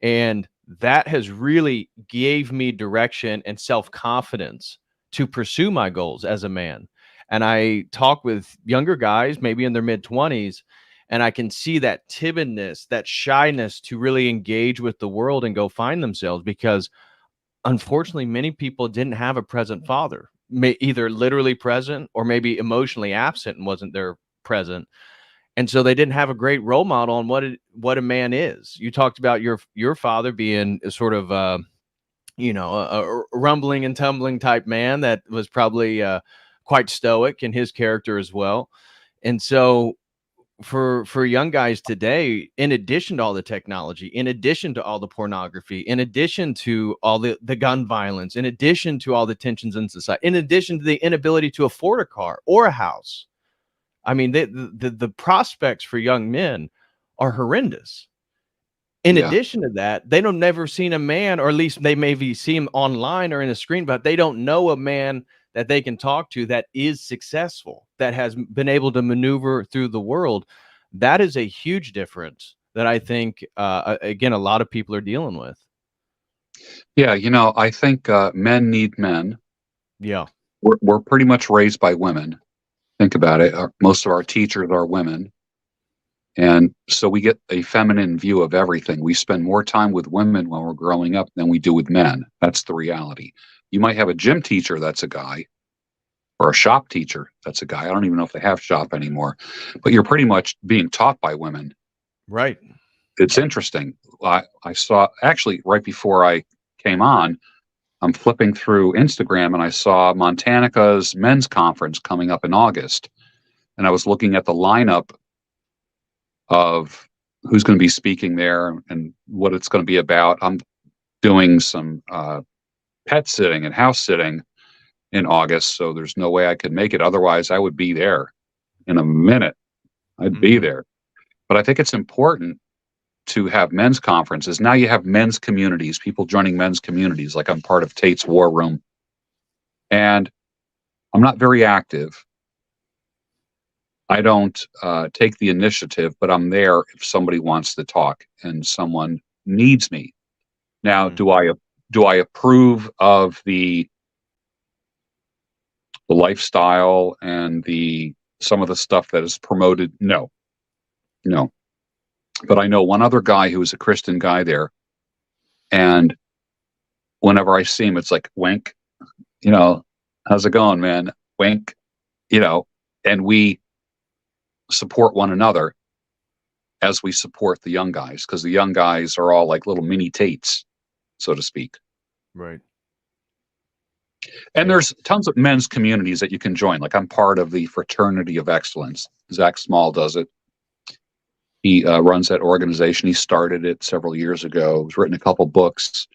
And that has really gave me direction and self-confidence to pursue my goals as a man. And I talk with younger guys, maybe in their mid-20s, and I can see that timidness, that shyness to really engage with the world and go find themselves, because unfortunately many people didn't have a present father, either literally present or maybe emotionally absent and wasn't there present. And so they didn't have a great role model on what a man is. You talked about your father being a sort of a rumbling and tumbling type man that was probably quite stoic in his character as well. And so for young guys today, in addition to all the technology, in addition to all the pornography, in addition to all the gun violence, in addition to all the tensions in society, in addition to the inability to afford a car or a house, I mean, the prospects for young men are horrendous. In Yeah. addition to that, they don't never seen a man, or at least they maybe see him online or in a screen, but they don't know a man that they can talk to that is successful, that has been able to maneuver through the world. That is a huge difference that I think, again, a lot of people are dealing with. Yeah. I think men need men. Yeah. We're pretty much raised by women. Think about it. Most of our teachers are women. And so we get a feminine view of everything. We spend more time with women when we're growing up than we do with men. That's the reality. You might have a gym teacher that's a guy, or a shop teacher that's a guy. I don't even know if they have shop anymore, but you're pretty much being taught by women. Right. It's interesting. I saw, actually, right before I came on, I'm flipping through Instagram and I saw Montanica's men's conference coming up in August. And I was looking at the lineup of who's going to be speaking there and what it's going to be about. I'm doing some pet sitting and house sitting in August, so there's no way I could make it. Otherwise, I would be there in a minute. I'd be there. But I think it's important to have men's conferences. Now you have men's communities, people joining men's communities, like I'm part of Tate's War Room. And I'm not very active. I don't take the initiative, but I'm there if somebody wants to talk and someone needs me. Now, do Do I approve of the lifestyle and some of the stuff that is promoted? No. But I know one other guy who was a Christian guy there, and whenever I see him, it's like, wink, how's it going, man? Wink, and we support one another as we support the young guys, because the young guys are all like little mini Tates, so to speak. Right. And there's tons of men's communities that you can join. Like, I'm part of the Fraternity of Excellence. Zach Small does it. He runs that organization. He started it several years ago. He's written a couple books.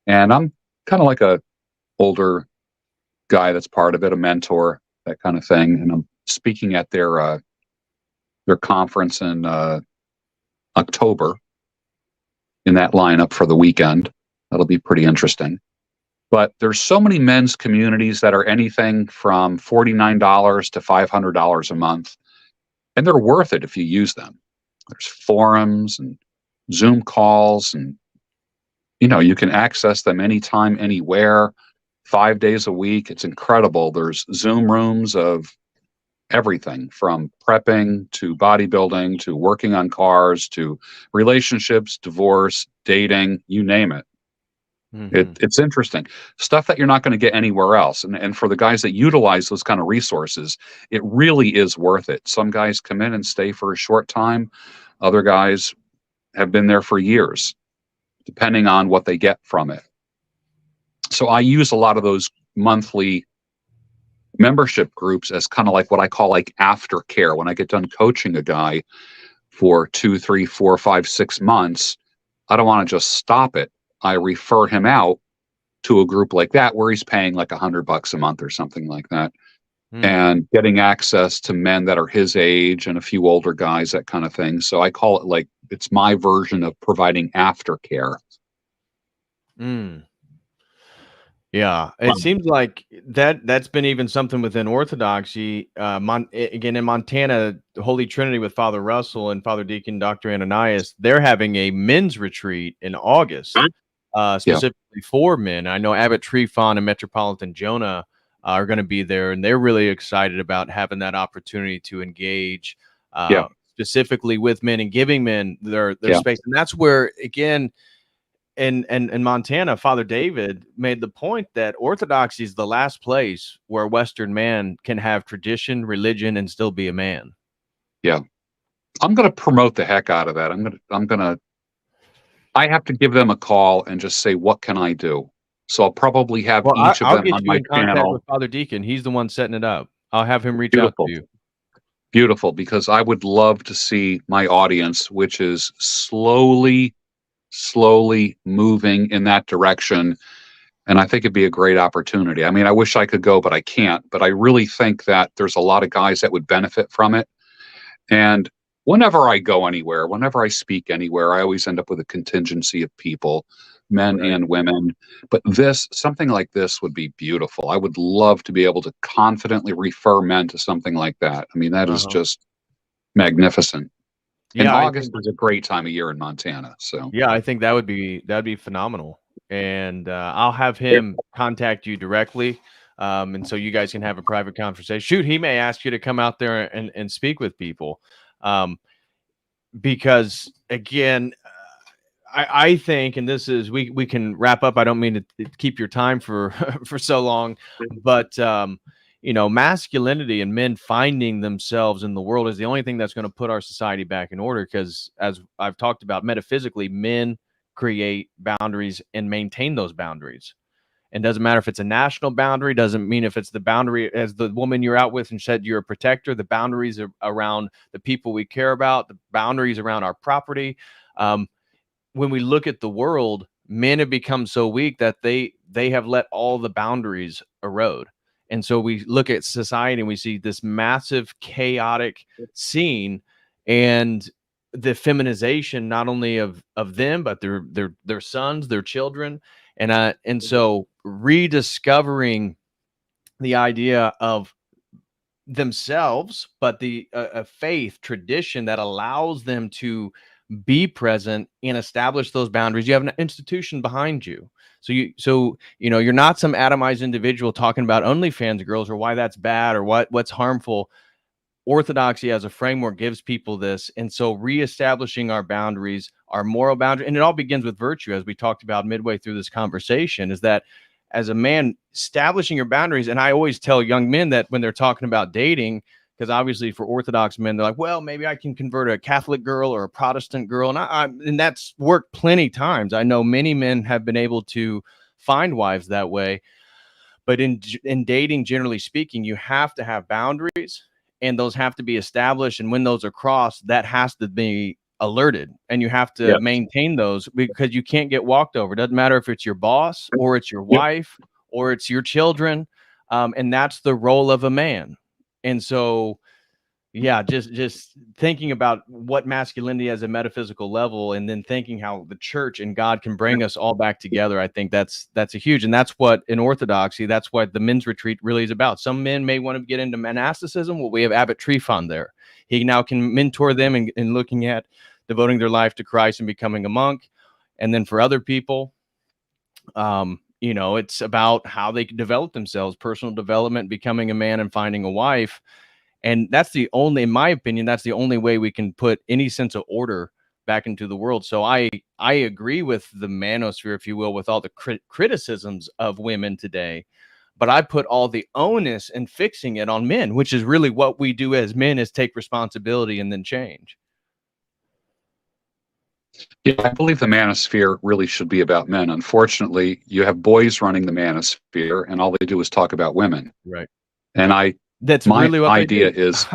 And I'm kind of like a older guy that's part of it, a mentor, that kind of thing. And I'm speaking at their conference in October, in that lineup for the weekend. That'll be pretty interesting. But there's so many men's communities that are anything from $49 to $500 a month, and they're worth it if you use them. There's forums and Zoom calls, and you can access them anytime, anywhere, 5 days a week. It's incredible. There's Zoom rooms of everything from prepping to bodybuilding to working on cars to relationships, divorce, dating, you name it. It's interesting stuff that you're not going to get anywhere else. And for the guys that utilize those kind of resources, it really is worth it. Some guys come in and stay for a short time. Other guys have been there for years, depending on what they get from it. So I use a lot of those monthly membership groups as kind of like what I call like aftercare. When I get done coaching a guy for 2, 3, 4, 5, 6 months, I don't want to just stop it. I refer him out to a group like that where he's paying like $100 a month or something like that, and getting access to men that are his age and a few older guys, that kind of thing. So I call it like, it's my version of providing aftercare. Yeah, it seems like that's been even something within Orthodoxy. Again, in Montana, the Holy Trinity with Father Russell and Father Deacon Dr. Ananias, they're having a men's retreat in August, specifically for men. I know Abbot Trifon and Metropolitan Jonah are going to be there, and they're really excited about having that opportunity to engage specifically with men and giving men their space. And that's where, again, in Montana, Father David made the point that Orthodoxy is the last place where Western man can have tradition, religion, and still be a man. Yeah. I'm going to promote the heck out of that. I have to give them a call and just say, what can I do? So I'll probably have each of them on my channel. With Father Deacon. He's the one setting it up. I'll have him reach out to you. Beautiful, because I would love to see my audience, which is slowly moving in that direction. And I think it'd be a great opportunity. I mean, I wish I could go, but I can't. But I really think that there's a lot of guys that would benefit from it. And whenever I go anywhere, whenever I speak anywhere, I always end up with a contingency of people, men and women. But something like this would be beautiful. I would love to be able to confidently refer men to something like that. I mean, that is just magnificent. And August is a great time of year in Montana. So yeah, I think that'd be phenomenal. And I'll have him contact you directly. And so you guys can have a private conversation. Shoot, he may ask you to come out there and speak with people. Because again, I think, and this is, we can wrap up. I don't mean to keep your time for so long, but masculinity and men finding themselves in the world is the only thing that's going to put our society back in order. Because as I've talked about, metaphysically, men create boundaries and maintain those boundaries. And doesn't matter if it's a national boundary, doesn't mean if it's the boundary as the woman you're out with and said you're a protector, the boundaries are around the people we care about, the boundaries around our property. When we look at the world, men have become so weak that they have let all the boundaries erode. And so we look at society and we see this massive chaotic scene, and the feminization not only of them, but their sons, their children. And so rediscovering the idea of themselves, but the a faith tradition that allows them to be present and establish those boundaries. You have an institution behind you. So you're not some atomized individual talking about OnlyFans girls or why that's bad or what's harmful. Orthodoxy as a framework gives people this. And so reestablishing our boundaries, our moral boundary, and it all begins with virtue, as we talked about midway through this conversation, is that as a man, establishing your boundaries. And I always tell young men that when they're talking about dating, because obviously for Orthodox men, they're like, well, maybe I can convert a Catholic girl or a Protestant girl. And that's worked plenty times. I know many men have been able to find wives that way. But in dating, generally speaking, you have to have boundaries, and those have to be established. And when those are crossed, that has to be alerted, and you have to maintain those, because you can't get walked over. It doesn't matter if it's your boss or it's your wife or it's your children. And that's the role of a man. And so, yeah, just thinking about what masculinity as a metaphysical level, and then thinking how the church and God can bring us all back together. I think that's a huge, and that's what in Orthodoxy, that's what the men's retreat really is about. Some men may want to get into monasticism. Well, we have Abbot Trifon there. He now can mentor them in looking at devoting their life to Christ and becoming a monk. And then for other people, it's about how they can develop themselves, personal development, becoming a man and finding a wife. And that's in my opinion, that's the only way we can put any sense of order back into the world. So I agree with the manosphere, if you will, with all the criticisms of women today. But I put all the onus in fixing it on men, which is really what we do as men, is take responsibility and then change. Yeah, I believe the manosphere really should be about men. Unfortunately, you have boys running the manosphere, and all they do is talk about women. Right. And that's my really what idea is,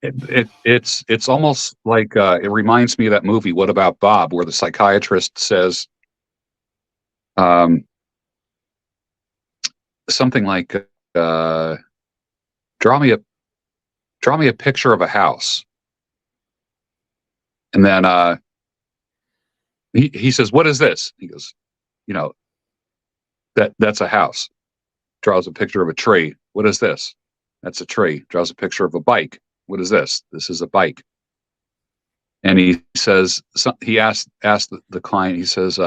it's almost like it reminds me of that movie What About Bob, where the psychiatrist says something like, draw me a picture of a house. And then he says, what is this? He goes, that's a house. Draws a picture of a tree. What is this? That's a tree. Draws a picture of a bike. What is this? This is a bike. And he says, he asked the client, he says,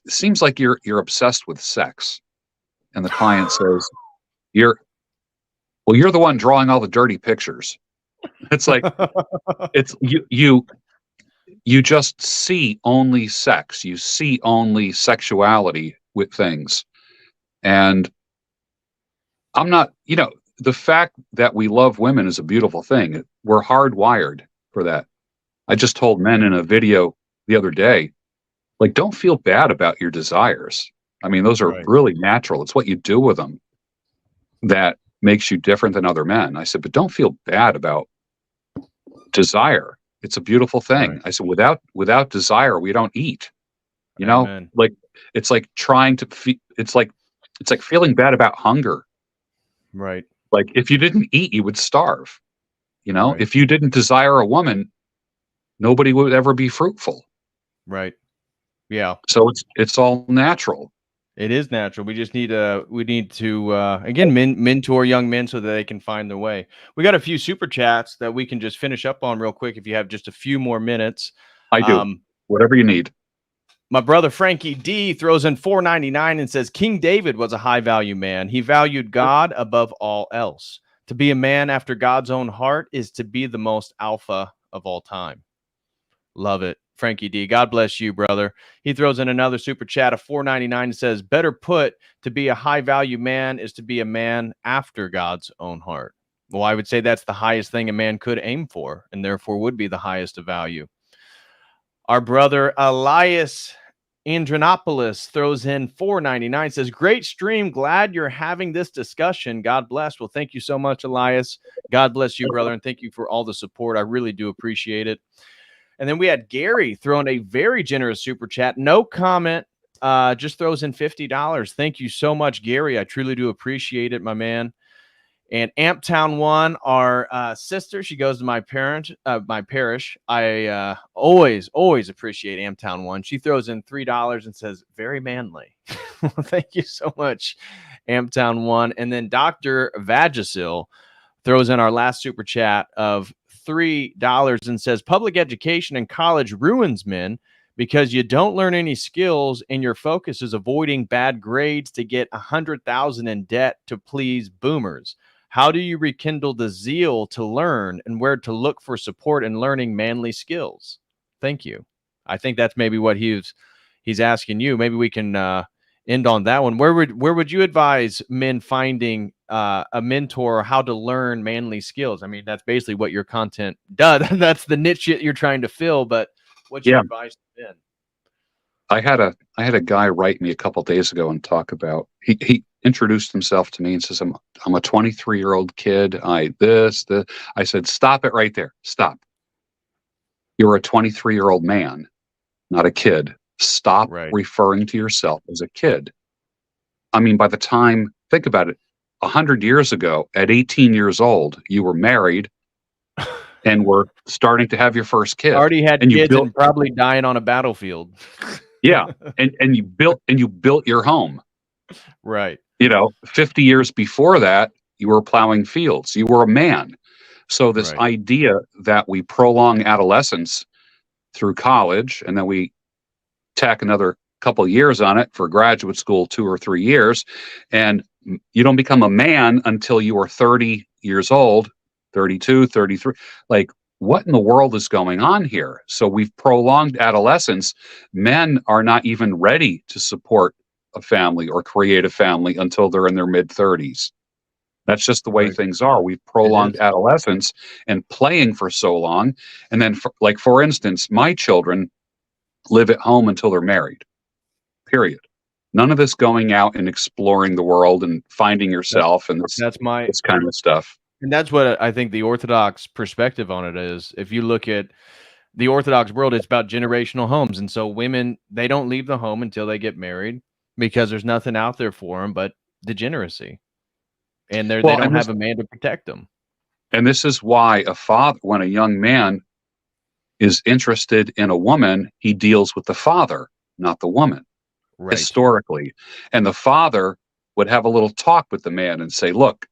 seems like you're obsessed with sex. And the client says, you're the one drawing all the dirty pictures. It's like, it's you just see only sex. You see only sexuality with things. And I'm not, the fact that we love women is a beautiful thing. We're hardwired for that. I just told men in a video the other day, like, don't feel bad about your desires. I mean, those are really natural. It's what you do with them that makes you different than other men. I said, but don't feel bad about desire. It's a beautiful thing. Right. I said, without desire, we don't eat. Amen. Like, it's like trying to it's like feeling bad about hunger. Right. Like, if you didn't eat, you would starve. Right. If you didn't desire a woman, nobody would ever be fruitful. Right. Yeah. So it's all natural. It is natural. We just need to again mentor young men so that they can find their way. We got a few super chats that we can just finish up on real quick if you have just a few more minutes. I do. Whatever you need. My brother Frankie D throws in $4.99 and says King David was a high value man. He valued God above all else. To be a man after God's own heart is to be the most alpha of all time. Love it. Frankie D, God bless you, brother. He throws in another super chat of $4.99 and says, better put, to be a high value man is to be a man after God's own heart. Well, I would say that's the highest thing a man could aim for, and therefore would be the highest of value. Our brother Elias Andronopoulos throws in $4.99, says, great stream. Glad you're having this discussion. God bless. Well, thank you so much, Elias. God bless you, brother, and thank you for all the support. I really do appreciate it. And then we had Gary throwing a very generous super chat. No comment, just throws in $50. Thank you so much, Gary. I truly do appreciate it, my man. And Amptown One, our sister, she goes to my parish. I always appreciate Amptown One. She throws in $3 and says, very manly. Well, thank you so much, Amptown One. And then Dr. Vagisil throws in our last super chat of $3 and says, public education and college ruins men. because you don't learn any skills and your focus is avoiding bad grades to get 100,000 in debt to please boomers. How do you rekindle the zeal to learn and where to look for support in learning manly skills? Thank you. I think that's maybe what he's asking you. Maybe we can end on that one. Where would you advise men finding a mentor, how to learn manly skills? I mean, that's basically what your content does. That's the niche you're trying to fill. But what's your advice to men? I had a guy write me a couple days ago and talk about, he introduced himself to me and says, I'm a 23-year-old kid. I said, stop it right there. Stop. You're a 23-year-old man, not a kid. Stop referring to yourself as a kid. I mean, by the time, think about it, 100 years ago, at 18 years old, you were married and were starting to have your first kid. Already had kids and probably dying on a battlefield. Yeah, and you built your home. Right. 50 years before that, you were plowing fields. You were a man. So this idea that we prolong adolescence through college and then we tack another couple of years on it for graduate school, 2 or 3 years, and you don't become a man until you are 30 years old, 32, 33. Like, what in the world is going on here? So we've prolonged adolescence. Men are not even ready to support a family or create a family until they're in their mid-30s. That's just the way things are. We've prolonged adolescence and playing for so long. And then, for instance, my children live at home until they're married, period. None of this going out and exploring the world and finding yourself and this kind of stuff. And that's what I think the Orthodox perspective on it is. If you look at the Orthodox world, it's about generational homes. And so women, they don't leave the home until they get married because there's nothing out there for them but degeneracy. And they don't have a man to protect them. And this is why when a young man is interested in a woman, he deals with the father, not the woman, historically. And the father would have a little talk with the man and say, look,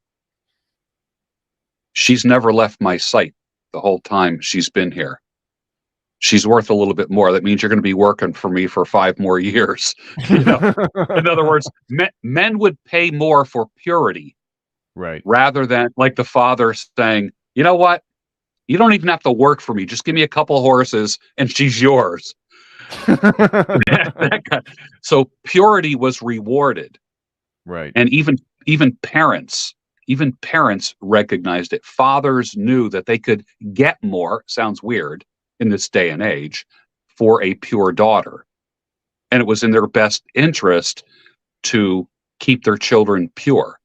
she's never left my sight the whole time she's been here. She's worth a little bit more. That means you're going to be working for me for 5 more years. In other words, men would pay more for purity. Rather than like the father saying, you know what? You don't even have to work for me. Just give me a couple horses and she's yours. So purity was rewarded. And even parents recognized it. Fathers knew that they could get more, sounds weird in this day and age, for a pure daughter. And it was in their best interest to keep their children pure.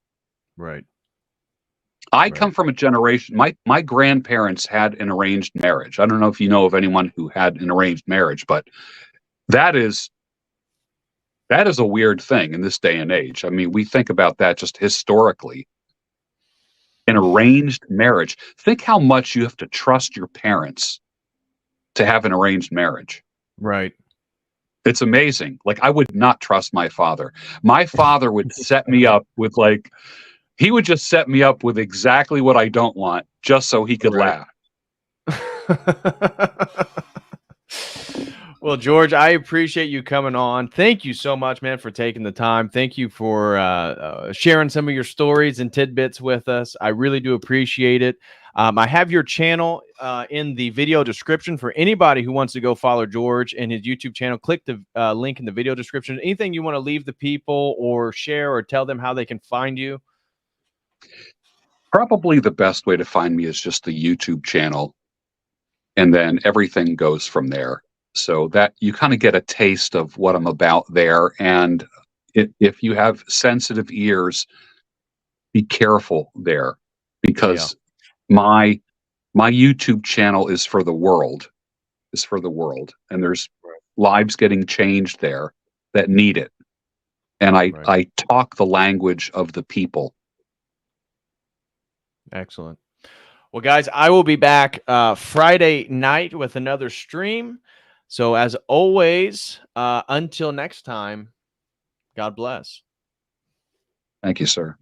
I come from a generation, my grandparents had an arranged marriage. I don't know if you know of anyone who had an arranged marriage, but that is a weird thing in this day and age. I mean, we think about that just historically. An arranged marriage. Think how much you have to trust your parents to have an arranged marriage. It's amazing. Like, I would not trust my father. My father would set me up with he would just set me up with exactly what I don't want, just so he could laugh. Well, George, I appreciate you coming on. Thank you so much, man, for taking the time. Thank you for sharing some of your stories and tidbits with us. I really do appreciate it. I have your channel in the video description for anybody who wants to go follow George and his YouTube channel. Click the link in the video description. Anything you want to leave the people or share or tell them how they can find you? Probably the best way to find me is just the YouTube channel, and then everything goes from there. So that you kind of get a taste of what I'm about there. And if you have sensitive ears, be careful there, because my YouTube channel is for the world. And there's lives getting changed there that need it. And I talk the language of the people. Excellent. Well, guys, I will be back Friday night with another stream. So as always, until next time, God bless. Thank you, sir.